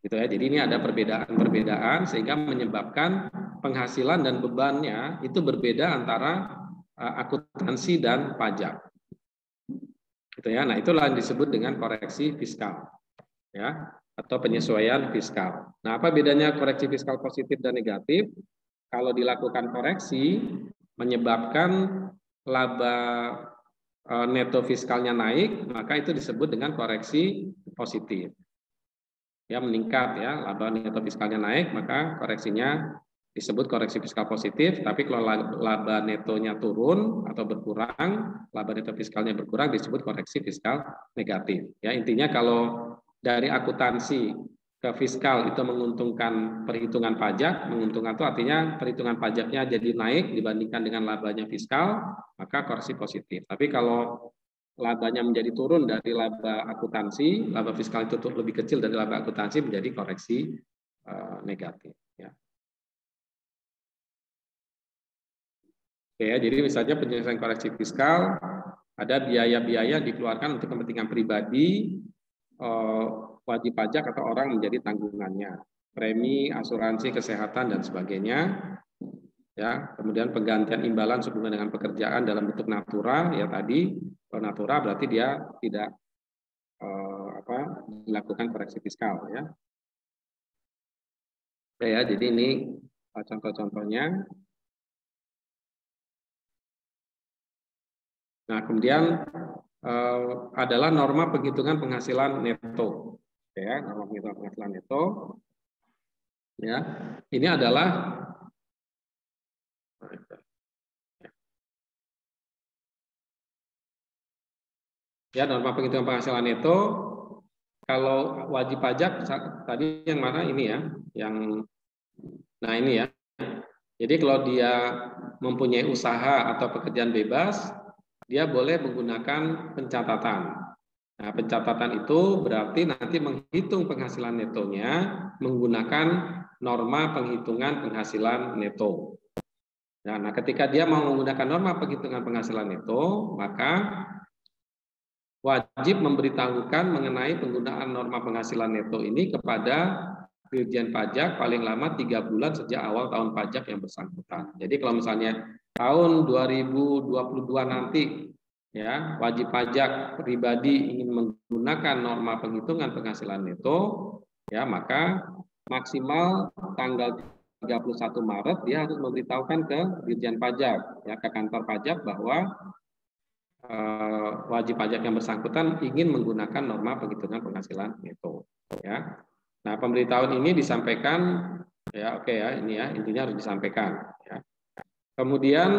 Gitu ya. Jadi ini ada perbedaan-perbedaan sehingga menyebabkan penghasilan dan bebannya itu berbeda antara akuntansi dan pajak. Gitu ya. Nah, itulah yang disebut dengan koreksi fiskal. Ya, atau penyesuaian fiskal. Nah, apa bedanya koreksi fiskal positif dan negatif? Kalau dilakukan koreksi menyebabkan laba neto fiskalnya naik, maka itu disebut dengan koreksi positif. Ya, meningkat ya, laba neto fiskalnya naik, maka koreksinya disebut koreksi fiskal positif, tapi kalau laba netonya turun atau berkurang, laba neto fiskalnya berkurang disebut koreksi fiskal negatif. Ya, intinya kalau dari akuntansi ke fiskal itu menguntungkan perhitungan pajak, menguntungkan itu artinya perhitungan pajaknya jadi naik dibandingkan dengan labanya fiskal, maka koreksi positif. Tapi kalau labanya menjadi turun dari laba akuntansi, laba fiskal itu lebih kecil dari laba akuntansi, menjadi koreksi negatif. Ya. Oke, ya, jadi misalnya penyelesaian koreksi fiskal, ada biaya-biaya dikeluarkan untuk kepentingan pribadi, wajib pajak atau orang menjadi tanggungannya, premi, asuransi, kesehatan dan sebagainya. Ya, kemudian penggantian imbalan sehubungan dengan pekerjaan dalam bentuk natura, ya tadi kalau natura berarti dia tidak dilakukan koreksi fiskal, ya. Oke, ya, jadi ini contoh-contohnya. Nah, kemudian adalah norma penghitungan penghasilan neto. Ya, norma penghitungan penghasilan neto. Ya, ini adalah ya norma penghitungan penghasilan neto. Kalau wajib pajak tadi yang mana ini ya, yang nah ini ya. Jadi kalau dia mempunyai usaha atau pekerjaan bebas, dia boleh menggunakan pencatatan. Nah, pencatatan itu berarti nanti menghitung penghasilan netonya menggunakan norma penghitungan penghasilan neto. Nah, ketika dia mau menggunakan norma penghitungan penghasilan neto, maka wajib memberitahukan mengenai penggunaan norma penghasilan neto ini kepada Dirjen Pajak paling lama 3 bulan sejak awal tahun pajak yang bersangkutan. Jadi kalau misalnya tahun 2022 nanti ya wajib pajak pribadi ingin menggunakan norma penghitungan penghasilan neto, ya maka maksimal tanggal 31 Maret dia harus memberitahukan ke Dirjen Pajak, ya ke kantor pajak bahwa wajib pajak yang bersangkutan ingin menggunakan norma penghitungan penghasilan neto. Ya. Nah, pemberitahuan ini disampaikan, ya oke ya, ini ya intinya harus disampaikan. Ya. Kemudian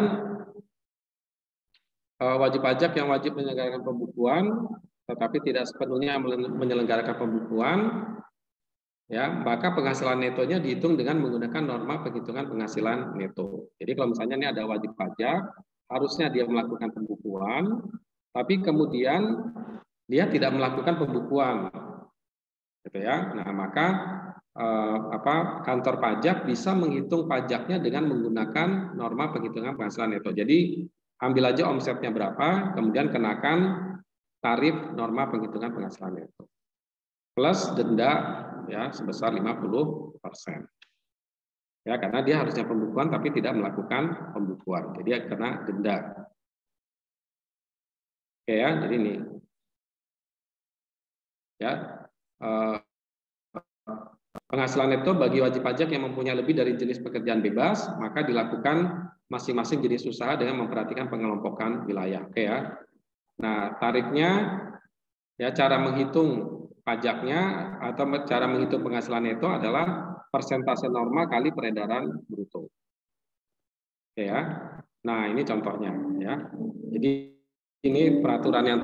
wajib pajak yang wajib menyelenggarakan pembukuan, tetapi tidak sepenuhnya menyelenggarakan pembukuan, ya maka penghasilan netonya dihitung dengan menggunakan norma penghitungan penghasilan neto. Jadi kalau misalnya ini ada wajib pajak, harusnya dia melakukan pembukuan, tapi kemudian dia tidak melakukan pembukuan, gitu ya. Nah maka kantor pajak bisa menghitung pajaknya dengan menggunakan norma penghitungan penghasilan neto. Jadi ambil aja omsetnya berapa, kemudian kenakan tarif norma penghitungan penghasilan neto plus denda ya sebesar 50%. Ya karena dia harusnya pembukuan tapi tidak melakukan pembukuan, jadi dia kena denda. Oke ya, jadi ini ya. Penghasilan neto bagi wajib pajak yang mempunyai lebih dari jenis pekerjaan bebas, maka dilakukan masing-masing jenis usaha dengan memperhatikan pengelompokan wilayah. Oke ya. Nah, tarifnya ya cara menghitung pajaknya atau cara menghitung penghasilan neto adalah persentase normal kali peredaran bruto. Oke ya. Nah, ini contohnya ya. Jadi ini peraturan yang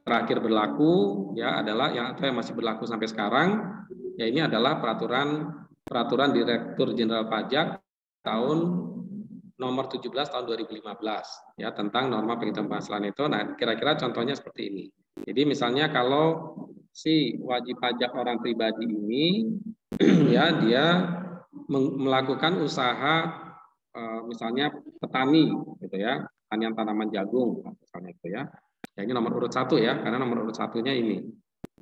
terakhir berlaku ya adalah yang masih berlaku sampai sekarang. Ya ini adalah peraturan Direktur Jenderal Pajak tahun nomor 17 tahun 2015 ya tentang norma penghitungan penghasilan neto. Nah, kira-kira contohnya seperti ini. Jadi misalnya kalau si wajib pajak orang pribadi ini ya dia melakukan usaha misalnya petani gitu ya, pertanian tanaman jagung misalnya gitu ya. Ya ini nomor urut 1 ya, karena nomor urut 1-nya ini.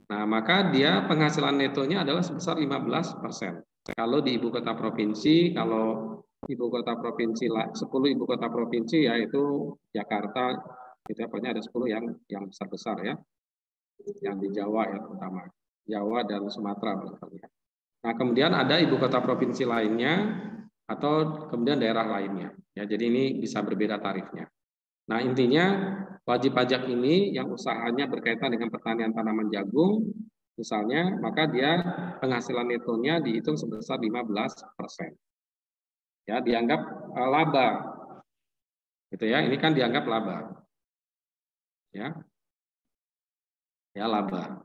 Nah, maka dia penghasilan netonya adalah sebesar 15%. Kalau di ibu kota provinsi, kalau ibu kota provinsi 10 ibu kota provinsi yaitu Jakarta, itu pokoknya ada 10 yang besar-besar ya. Yang di Jawa ya terutama. Jawa dan Sumatera barangkali. Nah, kemudian ada ibu kota provinsi lainnya atau kemudian daerah lainnya. Ya, jadi ini bisa berbeda tarifnya. Nah, intinya wajib pajak ini yang usahanya berkaitan dengan pertanian tanaman jagung, misalnya, maka dia penghasilan netonya dihitung sebesar 15%. Ya, dianggap laba. Gitu ya. Ini kan dianggap laba. Ya. Ya, laba.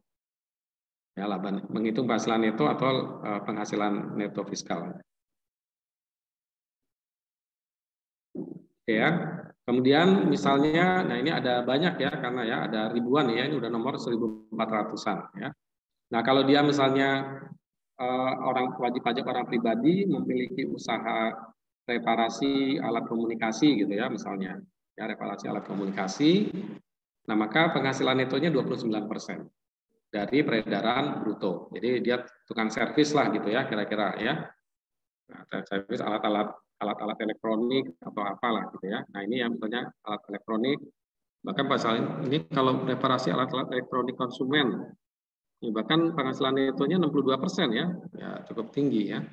Ya, laba. Menghitung penghasilan neto atau penghasilan neto fiskal. Oke ya. Kemudian misalnya, nah ini ada banyak ya, karena ya ada ribuan ya, ini udah nomor 1.400-an ya. Nah kalau dia misalnya orang wajib pajak orang pribadi memiliki usaha reparasi alat komunikasi gitu ya misalnya, ya reparasi alat komunikasi, nah maka penghasilan netonya 29% dari peredaran bruto. Jadi dia tukang servis lah gitu ya kira-kira ya. Nah, servis alat-alat elektronik atau apalah gitu ya. Nah ini yang misalnya alat elektronik, bahkan pasal ini kalau reparasi alat-alat elektronik konsumen, ya bahkan penghasilan netonya 62% ya, ya cukup tinggi ya.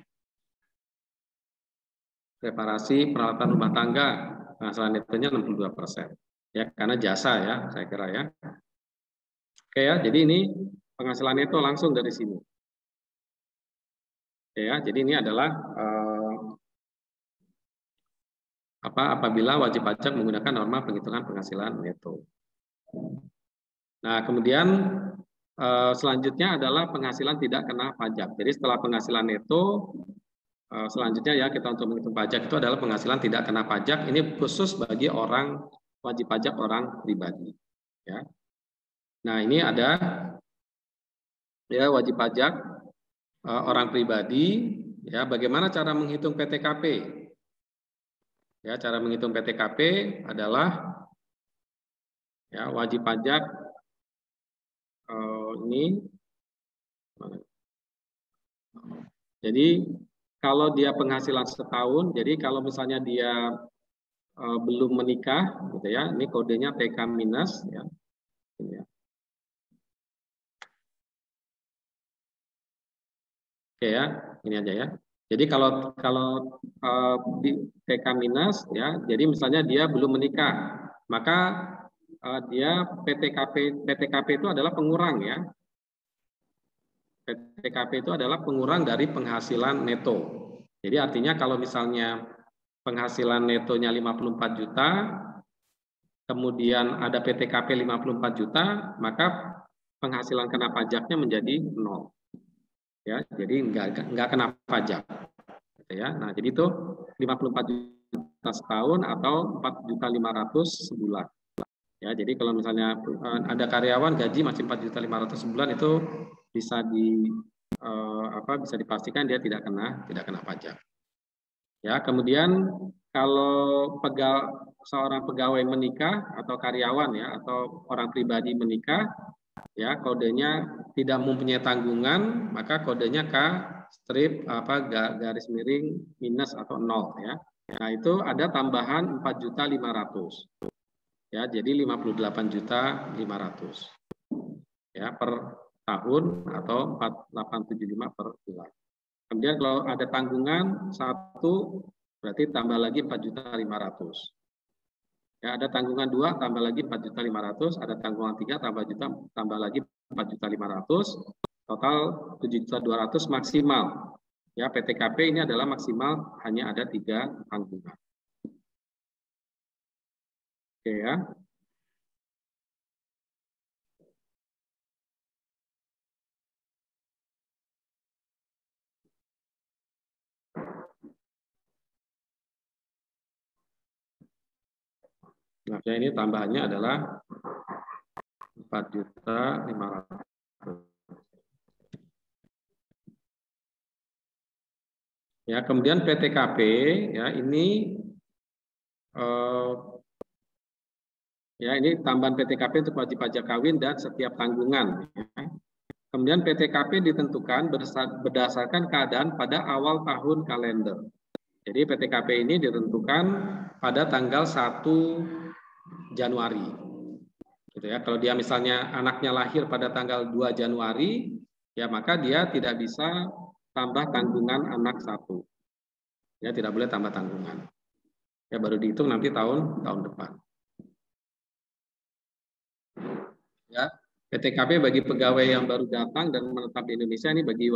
Reparasi peralatan rumah tangga, penghasilan netonya 62%. Ya karena jasa ya, saya kira ya. Oke ya, jadi ini penghasilan neto langsung dari sini. Oke ya, jadi ini adalah apabila wajib pajak menggunakan norma penghitungan penghasilan neto. Nah, kemudian selanjutnya adalah penghasilan tidak kena pajak. Jadi setelah penghasilan neto, selanjutnya ya kita untuk menghitung pajak itu adalah penghasilan tidak kena pajak. Ini khusus bagi orang wajib pajak orang pribadi. Ya. Nah, ini ada ya wajib pajak orang pribadi. Ya, bagaimana cara menghitung PTKP? Ya, cara menghitung PTKP adalah ya wajib pajak ini. Jadi kalau dia penghasilan setahun, jadi kalau misalnya dia belum menikah, gitu ya, ini kodenya TK minus, ya. Ini ya. Oke ya, ini aja ya. Jadi kalau di TK minus, ya, jadi misalnya dia belum menikah, maka dia PTKP itu adalah pengurang ya. PTKP itu adalah pengurang dari penghasilan neto. Jadi artinya kalau misalnya penghasilan netonya 54 juta, kemudian ada PTKP 54 juta, maka penghasilan kena pajaknya menjadi 0. Ya, jadi nggak kena pajak. Gitu ya. Nah, jadi itu 54 juta setahun atau 4.500.000 sebulan. Ya, jadi kalau misalnya ada karyawan gaji masih 4.500.000 sebulan itu bisa bisa dipastikan dia tidak kena pajak. Ya, kemudian kalau seorang pegawai menikah atau karyawan ya atau orang pribadi menikah, ya kodenya tidak mempunyai tanggungan, maka kodenya K strip garis miring minus atau 0 ya. Nah, itu ada tambahan 4.500.000. Ya, jadi 58.500.000 ya per tahun atau 4.875 per bulan. Kemudian kalau ada tanggungan 1 berarti tambah lagi 4.500.000. Ya, ada tanggungan 2 tambah lagi 4.500.000, ada tanggungan 3 tambah lagi 4.500.000, total 7.200.000 maksimal. Ya, PTKP ini adalah maksimal hanya ada 3 tanggungan. Oke ya. Nah, ini tambahannya adalah 4.500.000. Ya, kemudian PTKP ya ini ini tambahan PTKP untuk wajib pajak kawin dan setiap tanggungan. Ya. Kemudian PTKP ditentukan berdasarkan keadaan pada awal tahun kalender. Jadi PTKP ini ditentukan pada tanggal 1 Januari. Gitu ya. Kalau dia misalnya anaknya lahir pada tanggal 2 Januari, ya maka dia tidak bisa tambah tanggungan anak 1. Ya, tidak boleh tambah tanggungan. Ya baru dihitung nanti tahun depan. Ya, PTKP bagi pegawai yang baru datang dan menetap di Indonesia ini bagi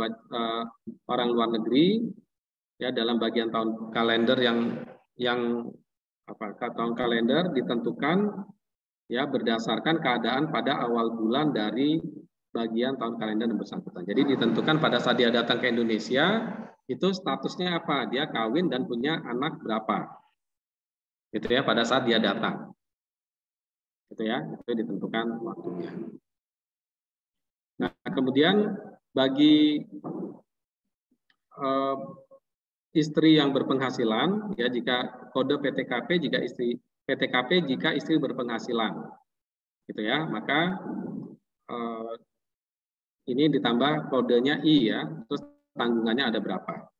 orang luar negeri Ya, dalam bagian tahun kalender yang tahun kalender ditentukan ya berdasarkan keadaan pada awal bulan dari bagian tahun kalender yang bersangkutan. Jadi ditentukan pada saat dia datang ke Indonesia itu statusnya apa, dia kawin dan punya anak berapa, gitu ya pada saat dia datang, gitu ya itu ditentukan waktunya. Nah kemudian bagi istri yang berpenghasilan, ya jika kode PTKP jika istri PTKP jika istri berpenghasilan, gitu ya maka ini ditambah kodenya I ya, terus tanggungannya ada berapa,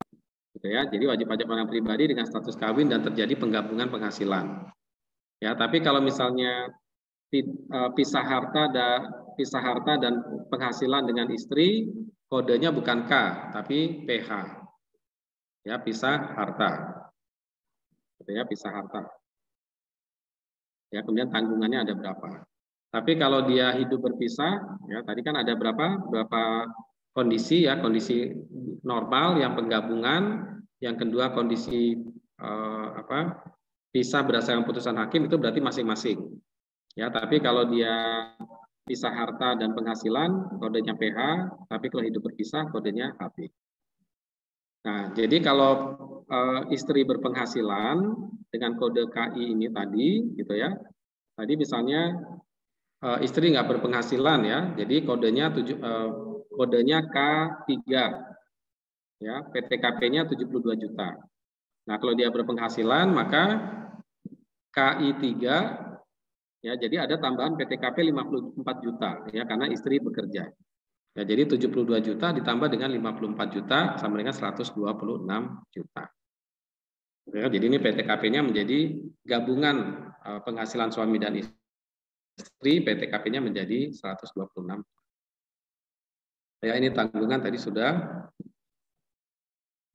gitu ya. Jadi wajib pajak orang pribadi dengan status kawin dan terjadi penggabungan penghasilan. Ya, tapi kalau misalnya pisah harta dan penghasilan dengan istri, kodenya bukan K, tapi PH. Ya, pisah harta. Gitu ya, pisah harta. Ya, kemudian tanggungannya ada berapa. Tapi kalau dia hidup berpisah, ya tadi kan ada berapa kondisi ya, kondisi normal yang penggabungan, yang kedua kondisi pisah berdasarkan putusan hakim itu berarti masing-masing. Ya, tapi kalau dia pisah harta dan penghasilan kodenya PH, tapi kalau hidup berpisah kodenya HP. Nah, jadi kalau istri berpenghasilan dengan kode KI ini tadi, gitu ya. Tadi misalnya istri nggak berpenghasilan ya, jadi kodenya K3, ya PTKP-nya 72 juta. Nah kalau dia berpenghasilan maka KI3 ya, jadi ada tambahan PTKP 54 juta ya karena istri bekerja. Ya, jadi 72 juta ditambah dengan 54 juta sama dengan 126 juta. Ya, jadi ini PTKP-nya menjadi gabungan penghasilan suami dan istri, PTKP-nya menjadi 126. Ya, ini tanggungan tadi sudah.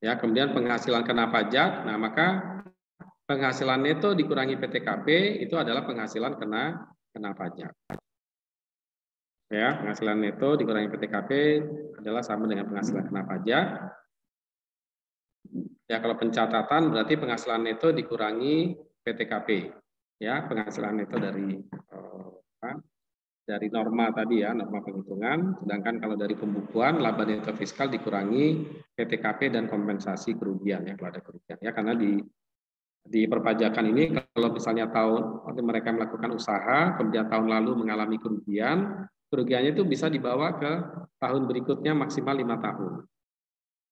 Ya, kemudian penghasilan kena pajak. Nah, maka penghasilan neto dikurangi PTKP itu adalah penghasilan kena pajak. Ya, penghasilan neto dikurangi PTKP adalah sama dengan penghasilan kena pajak. Ya, kalau pencatatan berarti penghasilan neto dikurangi PTKP. Ya, penghasilan neto dari norma tadi ya, norma penghitungan. Sedangkan kalau dari pembukuan laba neto fiskal dikurangi PTKP dan kompensasi kerugian ya, kalau ada kerugian. Ya, karena di perpajakan ini kalau misalnya mereka melakukan usaha, kemudian tahun lalu mengalami kerugiannya itu bisa dibawa ke tahun berikutnya maksimal 5 tahun.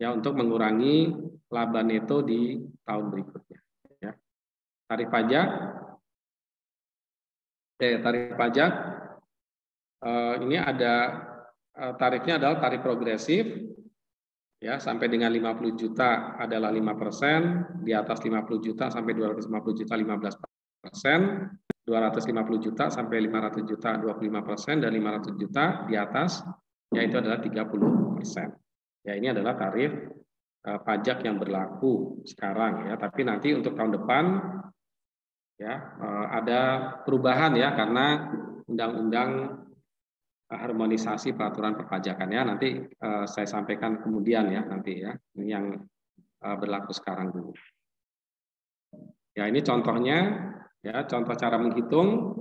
Ya, untuk mengurangi laba neto di tahun berikutnya. Ya. Tarif pajak ini ada tarifnya adalah tarif progresif. Ya, sampai dengan 50 juta adalah 5%, di atas 50 juta sampai 250 juta 15%, 250 juta sampai 500 juta 25%, dan 500 juta di atas yaitu adalah 30%. Ya, ini adalah tarif pajak yang berlaku sekarang ya, tapi nanti untuk tahun depan ya ada perubahan ya karena undang-undang harmonisasi peraturan perpajakan ya, nanti saya sampaikan kemudian ya nanti ya, ini yang berlaku sekarang dulu. Ya, ini contohnya ya, contoh cara menghitung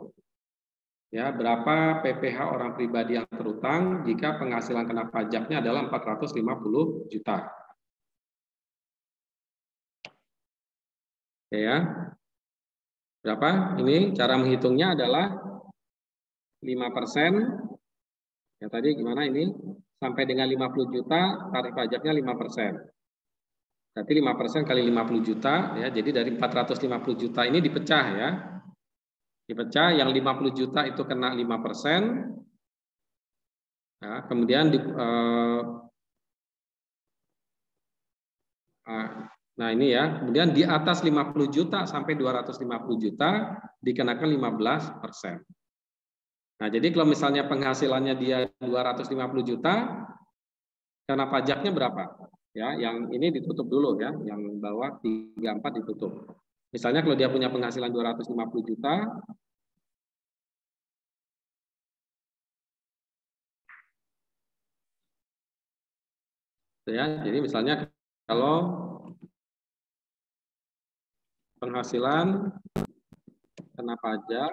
ya berapa PPh orang pribadi yang terutang jika penghasilan kena pajaknya adalah 450 juta. Ya. Berapa? Ini cara menghitungnya adalah 5%. Ya tadi gimana ini? Sampai dengan 50 juta tarif pajaknya 5%. Berarti 5% kali 50 juta ya. Jadi dari 450 juta ini dipecah ya. Dipecah yang 50 juta itu kena 5%. Ya, kemudian nah ini ya, kemudian di atas 50 juta sampai 250 juta dikenakan 15%. Nah, jadi kalau misalnya penghasilannya dia 250 juta, kena pajaknya berapa? Ya, yang ini ditutup dulu ya, yang bawah 34 ditutup. Misalnya kalau dia punya penghasilan 250 juta, ya, jadi misalnya kalau penghasilan kena pajak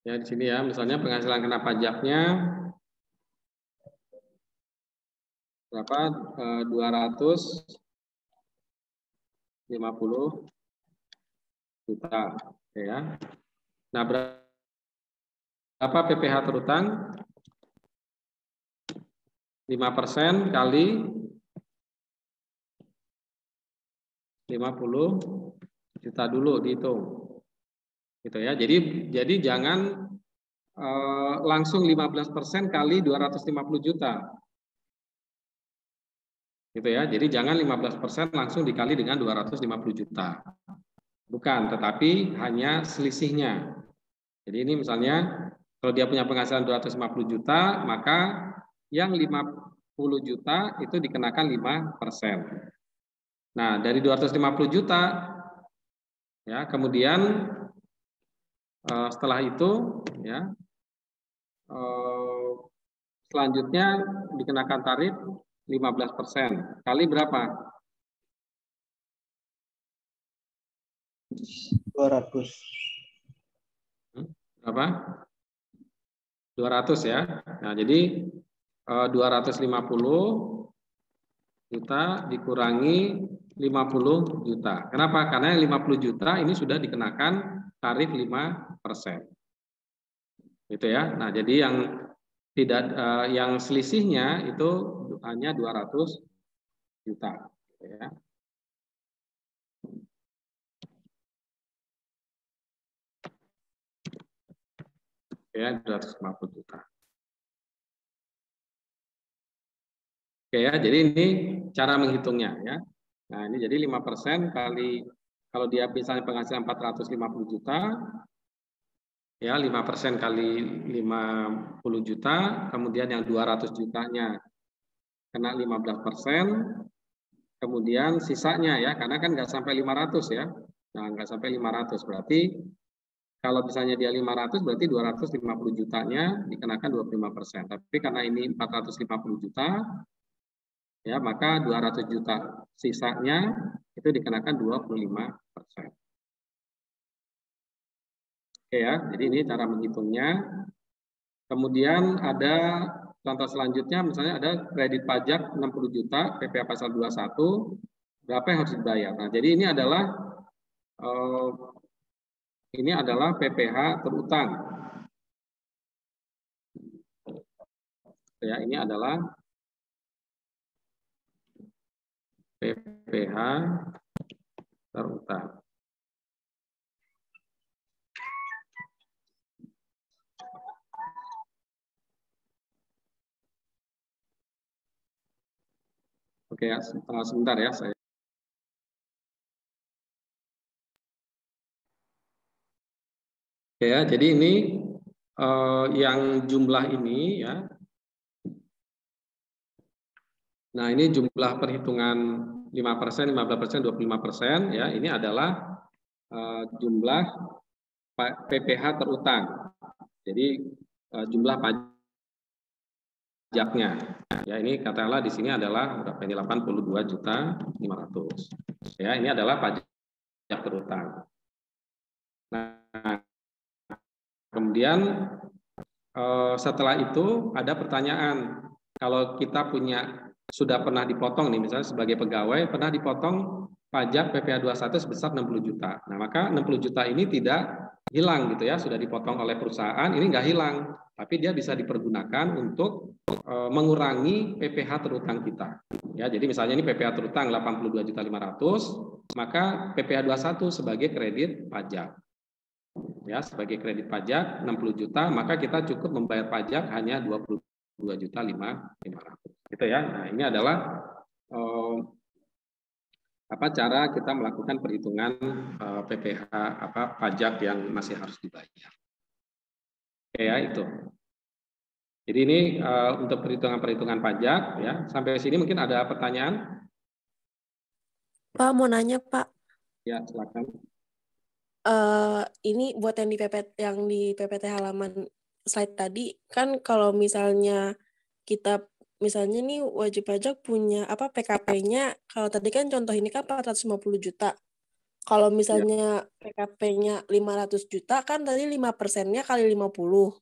ya di sini ya, misalnya penghasilan kena pajaknya berapa? 250 juta, ya. Nah, berapa PPh terutang? 5% kali 50 juta dulu dihitung. Gitu ya. Jadi jangan langsung 15% kali 250 juta. Gitu ya. Jadi jangan 15% langsung dikali dengan 250 juta. Bukan, tetapi hanya selisihnya. Jadi ini misalnya kalau dia punya penghasilan 250 juta, maka yang 50 juta itu dikenakan 5%. Nah, dari 250 juta ya, kemudian setelah itu ya selanjutnya dikenakan tarif 15%. Kali berapa? 200. Berapa? 200 ya. Nah, jadi 250 juta dikurangi 50 juta. Kenapa? Karena yang 50 juta ini sudah dikenakan tarif 5%. Gitu ya. Nah, jadi yang selisihnya itu hanya 200 juta, gitu ya. Ya, 250 juta. Oke ya, jadi ini cara menghitungnya ya. Nah, ini jadi 5% kali, kalau dia misalnya penghasilan 450 juta, ya 5% kali 50 juta, kemudian yang 200 jutanya kena 15%, kemudian sisanya ya, karena kan nggak sampai 500 ya. Nah, nggak sampai 500, berarti kalau misalnya dia 500, berarti 250 jutanya dikenakan 25%. Tapi karena ini 450 juta, ya maka 200 juta sisanya itu dikenakan 25%. Oke ya, jadi ini cara menghitungnya. Kemudian ada contoh selanjutnya, misalnya ada kredit pajak 60 juta, PPh pasal 21, berapa yang harus dibayar? Nah, jadi ini adalah PPh terutang. Ya, ini adalah PPh terutang. Oke ya, sebentar ya saya. Oke ya, jadi ini yang jumlah ini ya. Nah, ini jumlah perhitungan 5%, 15%, 25% ya. Ini adalah jumlah PPh terutang. Jadi jumlah pajaknya. Ya, ini katakanlah di sini adalah berapa ini, 82.500.000. Ya, ini adalah pajak terutang. Nah, kemudian setelah itu ada pertanyaan, kalau kita sudah pernah dipotong nih, misalnya sebagai pegawai pernah dipotong pajak PPh 21 sebesar 60 juta. Nah, maka 60 juta ini tidak hilang gitu ya, sudah dipotong oleh perusahaan, ini nggak hilang, tapi dia bisa dipergunakan untuk mengurangi PPh terutang kita. Ya, jadi misalnya ini PPh terutang 82.500.000, maka PPh 21 sebagai kredit pajak. Ya, sebagai kredit pajak 60 juta, maka kita cukup membayar pajak hanya 22.500.000. Gitu ya. Nah, ini adalah cara kita melakukan perhitungan PPh pajak yang masih harus dibayar. Oke ya, itu. Jadi ini untuk perhitungan-perhitungan pajak ya. Sampai sini mungkin ada pertanyaan? Pak, mau nanya, Pak. Ya, silakan. Ini buat yang di PPT halaman slide tadi, kan kalau misalnya kita misalnya nih wajib pajak punya apa PKP-nya, kalau tadi kan contoh ini kan 450 juta. Kalau misalnya PKP-nya 500 juta kan tadi 5%-nya kali 50.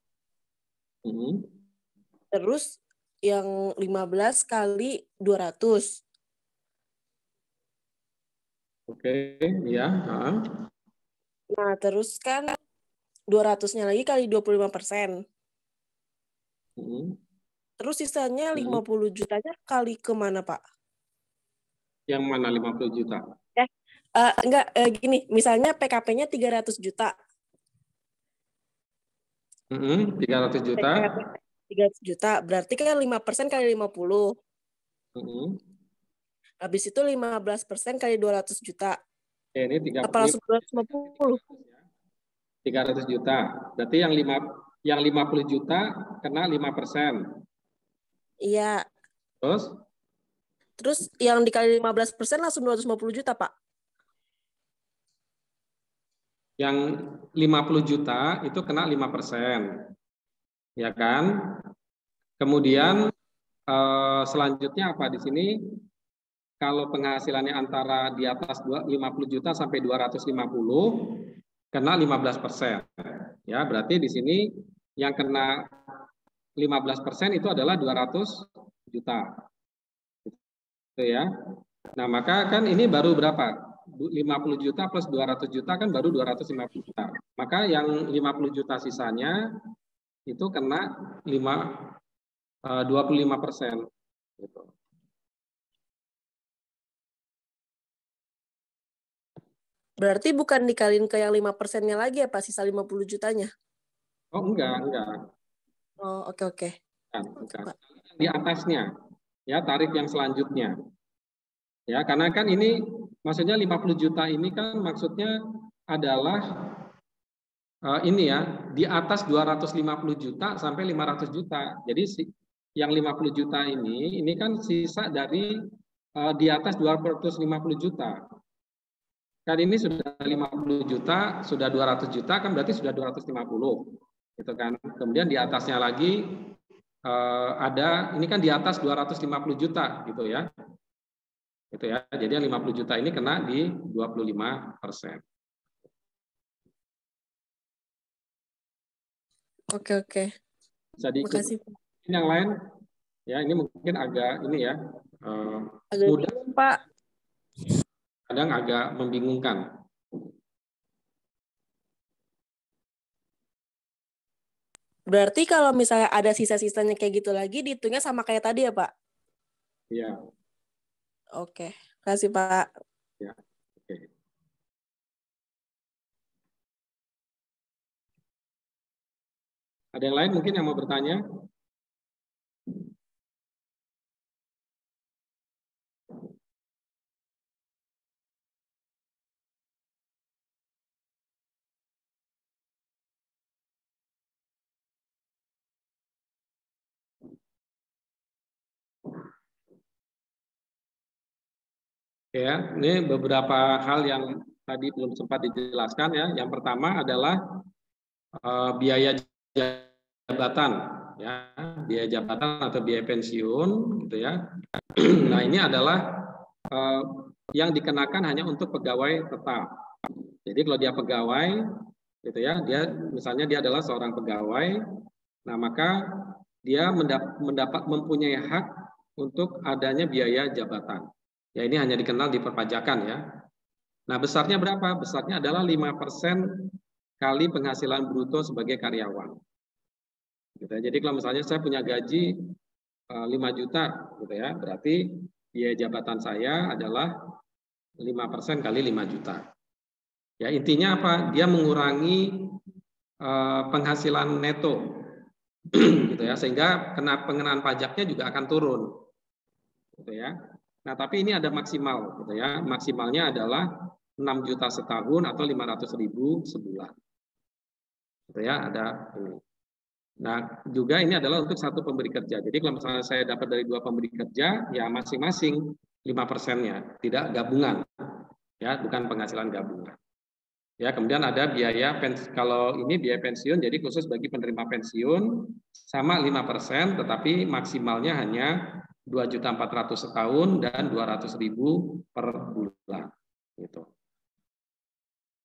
Terus yang 15 kali 200. Oke, ya. Nah, terus kan 200-nya lagi kali 25%. Terus sisanya 50 jutanya kali kemana, Pak? Yang mana 50 juta? Enggak, gini, misalnya PKP-nya 300 juta. 300 juta. 300 juta, berarti kan 5% kali 50. Habis itu 15% kali 200 juta. Oke, ini 30. Apa langsung 250? 300 juta. Berarti yang 50 juta kena 5%. Iya. Terus yang dikali 15% langsung 250 juta, Pak. Yang 50 juta itu kena 5%. Ya kan? Kemudian selanjutnya apa di sini? Kalau penghasilannya antara di atas 50 juta sampai 250 kena 15%. Ya, berarti di sini yang kena 15% itu adalah 200 juta. Gitu ya. Nah, maka kan ini baru berapa? 50 juta plus 200 juta kan baru 250 juta. Maka yang 50 juta sisanya itu kena 25%. Gitu. Berarti bukan dikaliin ke yang 5%-nya lagi ya, Pak, sisa 50 jutanya? Oh, enggak. Oh, oke. Bukan. Di atasnya, ya tarif yang selanjutnya. Ya, karena kan ini maksudnya 50 juta ini kan maksudnya adalah ini ya, di atas 250 juta sampai 500 juta. Jadi yang 50 juta ini kan sisa dari di atas 250 juta. Kan ini sudah 50 juta, sudah 200 juta, kan berarti sudah 250. Gitu kan. Kemudian di atasnya lagi ada, ini kan di atas 250 juta gitu ya. Gitu ya. Jadi yang 50 juta ini kena di 25%. Oke. Jadi makasih. Yang lain, ya ini mungkin agak ini ya, agak mudah, bingung, Pak. Kadang agak membingungkan. Berarti kalau misalnya ada sisa-sisanya kayak gitu lagi, dihitungnya sama kayak tadi ya, Pak? Iya. Oke, kasih Pak. Ya, oke. Ada yang lain mungkin yang mau bertanya? Ya, ini beberapa hal yang tadi belum sempat dijelaskan ya. Yang pertama adalah biaya jabatan, ya, biaya jabatan atau biaya pensiun, gitu ya. Nah, ini adalah yang dikenakan hanya untuk pegawai tetap. Jadi kalau dia pegawai, gitu ya, dia misalnya dia adalah seorang pegawai, nah maka dia mempunyai hak untuk adanya biaya jabatan. Ya, ini hanya dikenal di perpajakan ya. Nah, besarnya berapa? Besarnya adalah 5% kali penghasilan bruto sebagai karyawan. Gitu ya. Jadi kalau misalnya saya punya gaji 5 juta, gitu ya, berarti biaya jabatan saya adalah 5% kali 5 juta. Ya, intinya apa? Dia mengurangi penghasilan neto, gitu ya, sehingga pengenaan pajaknya juga akan turun, gitu ya. Nah, tapi ini ada maksimal, gitu ya. Maksimalnya adalah 6 juta setahun atau 500.000 sebulan. Gitu ya, ada ini. Nah, juga ini adalah untuk satu pemberi kerja. Jadi kalau misalnya saya dapat dari 2 pemberi kerja, ya masing-masing 5%-nya, tidak gabungan. Ya, bukan penghasilan gabungan. Ya, kemudian ada biaya kalau ini biaya pensiun, jadi khusus bagi penerima pensiun sama 5%, tetapi maksimalnya hanya 2.400.000 setahun dan 200.000 per bulan. Gitu.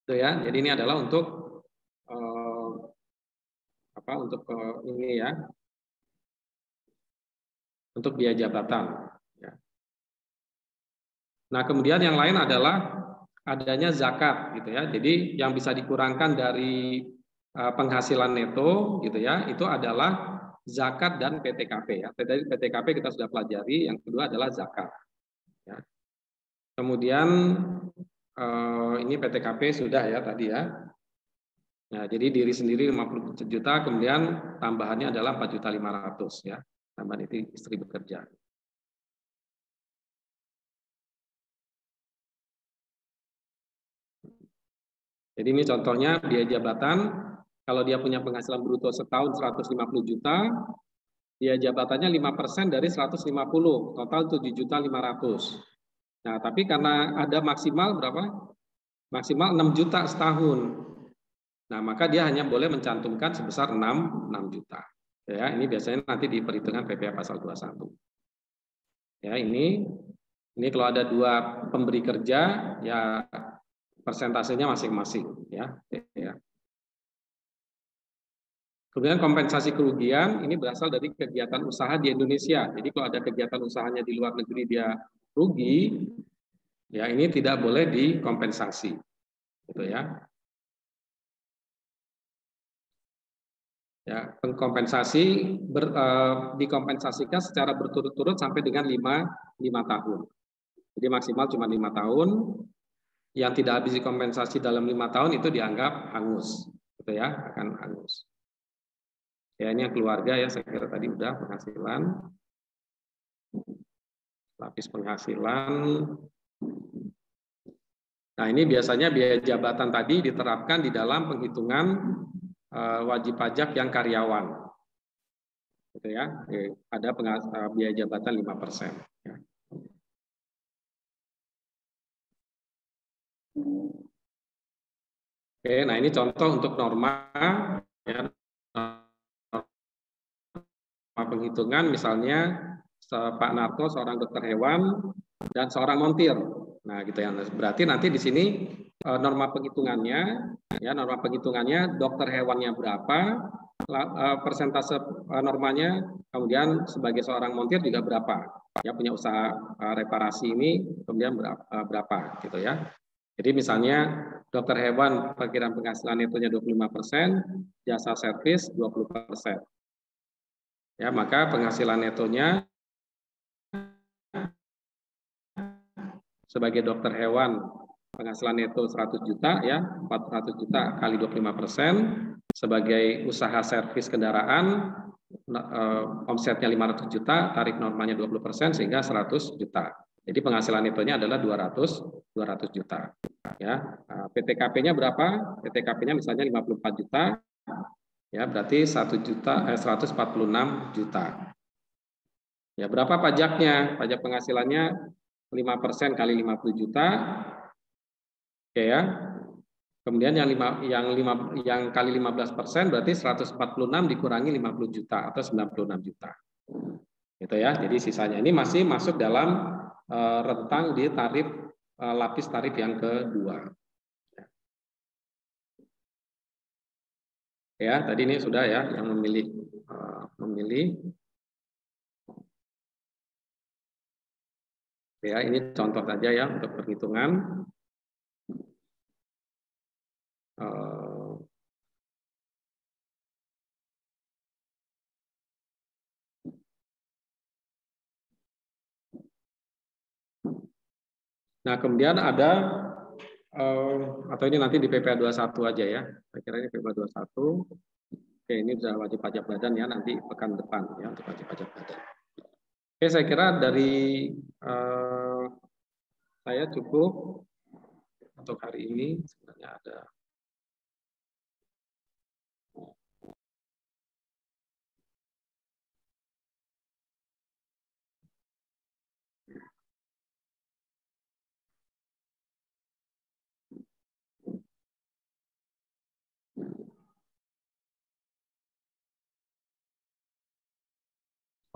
Itu ya. Jadi ini adalah untuk ini ya, untuk biaya jabatan. Ya. Nah, kemudian yang lain adalah adanya zakat, gitu ya. Jadi yang bisa dikurangkan dari penghasilan neto, gitu ya, itu adalah zakat dan PTKP. Ya. Dari PTKP kita sudah pelajari. Yang kedua adalah zakat. Ya. Kemudian ini PTKP sudah ya tadi ya. Nah, jadi diri sendiri 50 juta, kemudian tambahannya adalah 4.500.000 ya. Tambahan itu istri bekerja. Jadi ini contohnya biaya jabatan, kalau dia punya penghasilan bruto setahun 150 juta, biaya jabatannya 5% dari 150, total 7.500.000. Nah, tapi karena ada maksimal berapa? Maksimal 6 juta setahun. Nah, maka dia hanya boleh mencantumkan sebesar 6 juta. Ya, ini biasanya nanti di perhitungan PPh pasal 21. Ya, ini kalau ada 2 pemberi kerja, ya persentasenya masing-masing, ya. Kemudian kompensasi kerugian ini berasal dari kegiatan usaha di Indonesia. Jadi kalau ada kegiatan usahanya di luar negeri dia rugi, ya ini tidak boleh dikompensasi, gitu ya. Ya, pengkompensasi dikompensasikan secara berturut-turut sampai dengan 5 tahun. Jadi maksimal cuma 5 tahun. Yang tidak habis dikompensasi dalam 5 tahun itu dianggap hangus, gitu ya, akan hangus. Ya, ini yang keluarga ya, saya kira tadi udah penghasilan, lapis penghasilan. Nah, ini biasanya biaya jabatan tadi diterapkan di dalam penghitungan wajib pajak yang karyawan. Gitu ya. Ada biaya jabatan 5%. Ya. Oke, nah ini contoh untuk norma ya. Norma penghitungan misalnya Pak Narto seorang dokter hewan dan seorang montir. Nah, gitu ya. Berarti nanti di sini norma penghitungannya ya, norma penghitungannya dokter hewannya berapa, persentase normanya, kemudian sebagai seorang montir juga berapa. Ya, punya usaha reparasi ini kemudian berapa gitu ya. Jadi misalnya dokter hewan perkiraan penghasilan netonya 25%, jasa servis 20%. Ya, maka penghasilan netonya sebagai dokter hewan penghasilan neto 100 juta ya, 400 juta kali 25%, sebagai usaha servis kendaraan omsetnya 500 juta, tarif normanya 20% sehingga 100 juta. Jadi penghasilan netonya adalah 200 juta. Ya, PTKP-nya berapa? PTKP-nya misalnya 54 juta. Ya, berarti 146 juta. Ya, berapa pajaknya? Pajak penghasilannya 5% kali 50 juta. Oke ya. Kemudian yang kali 15% berarti 146 dikurangi 50 juta atau 96 juta. Gitu ya. Jadi sisanya ini masih masuk dalam rentang di tarif lapis tarif yang kedua. Ya, tadi ini sudah ya yang memilih ya, ini contoh saja ya untuk perhitungan. Nah, kemudian ada atau ini nanti di PPh 21 aja ya. Saya kira ini PPh 21. Oke, ini sudah wajib pajak badan ya, nanti pekan depan ya untuk wajib pajak badan. Oke, saya kira dari saya cukup untuk hari ini. Sebenarnya ada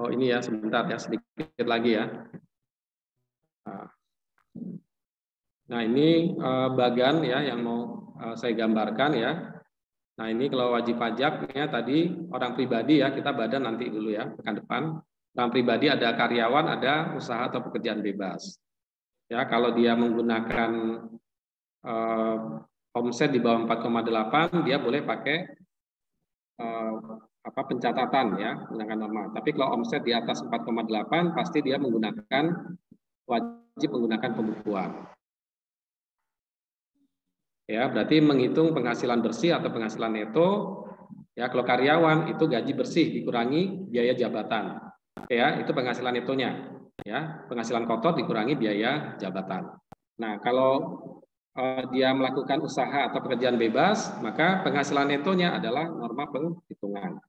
Oh ini ya, sebentar ya, sedikit lagi ya. Nah ini bagan ya yang mau saya gambarkan ya. Nah ini kalau wajib pajaknya tadi orang pribadi ya, kita badan nanti dulu ya, pekan depan. Orang pribadi ada karyawan, ada usaha atau pekerjaan bebas. Ya kalau dia menggunakan omset di bawah 4,8, dia boleh pakai pencatatan ya, menggunakan normal. Tapi kalau omset di atas 4,8 pasti dia wajib menggunakan pembukuan. Ya, berarti menghitung penghasilan bersih atau penghasilan neto. Ya, kalau karyawan itu gaji bersih dikurangi biaya jabatan. Ya, itu penghasilan netonya. Ya, penghasilan kotor dikurangi biaya jabatan. Nah, kalau dia melakukan usaha atau pekerjaan bebas, maka penghasilan netonya adalah norma penghitungan.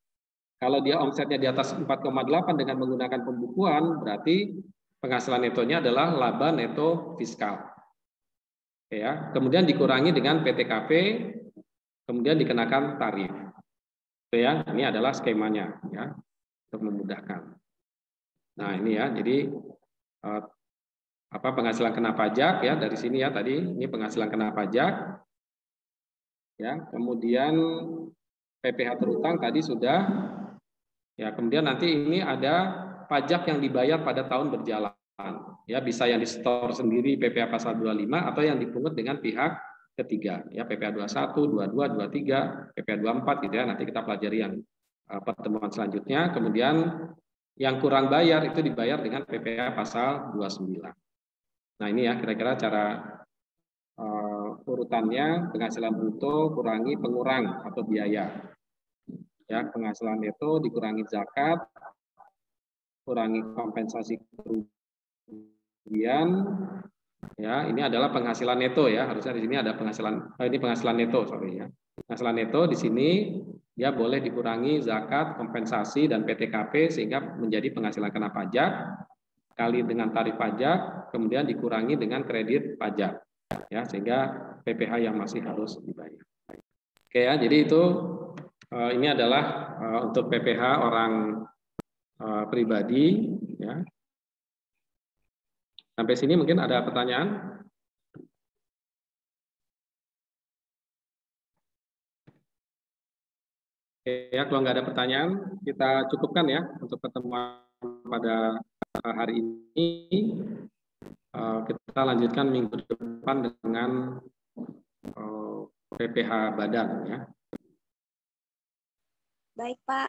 Kalau dia omsetnya di atas 4,8 dengan menggunakan pembukuan, berarti penghasilan netonya adalah laba neto fiskal. Ya, kemudian dikurangi dengan PTKP, kemudian dikenakan tarif. Ya, ini adalah skemanya ya, untuk memudahkan. Nah, ini ya, jadi penghasilan kena pajak ya dari sini ya tadi, ini penghasilan kena pajak. Ya, kemudian PPh terutang tadi sudah. Ya, kemudian nanti ini ada pajak yang dibayar pada tahun berjalan. Ya, bisa yang disetor sendiri PPh pasal 25 atau yang dipungut dengan pihak ketiga. Ya, PPh 21, 22, 23, PPh 24 gitu ya. Nanti kita pelajari yang pertemuan selanjutnya. Kemudian yang kurang bayar itu dibayar dengan PPh pasal 29. Nah, ini ya kira-kira cara urutannya: penghasilan bruto kurangi pengurang atau biaya. Ya, penghasilan neto dikurangi zakat, kurangi kompensasi kerugian. Ya, ini adalah penghasilan neto ya. Harusnya di sini ada penghasilan ini penghasilan neto, sorry ya. Penghasilan neto di sini dia boleh dikurangi zakat, kompensasi dan PTKP sehingga menjadi penghasilan kena pajak kali dengan tarif pajak, kemudian dikurangi dengan kredit pajak. Ya, sehingga PPh yang masih harus dibayar. Oke ya, jadi itu ini adalah untuk PPh orang pribadi ya. Sampai sini mungkin ada pertanyaan? Oke ya, kalau nggak ada pertanyaan, kita cukupkan ya untuk pertemuan pada hari ini. Kita lanjutkan minggu depan dengan PPh badan ya. Baik, Pak.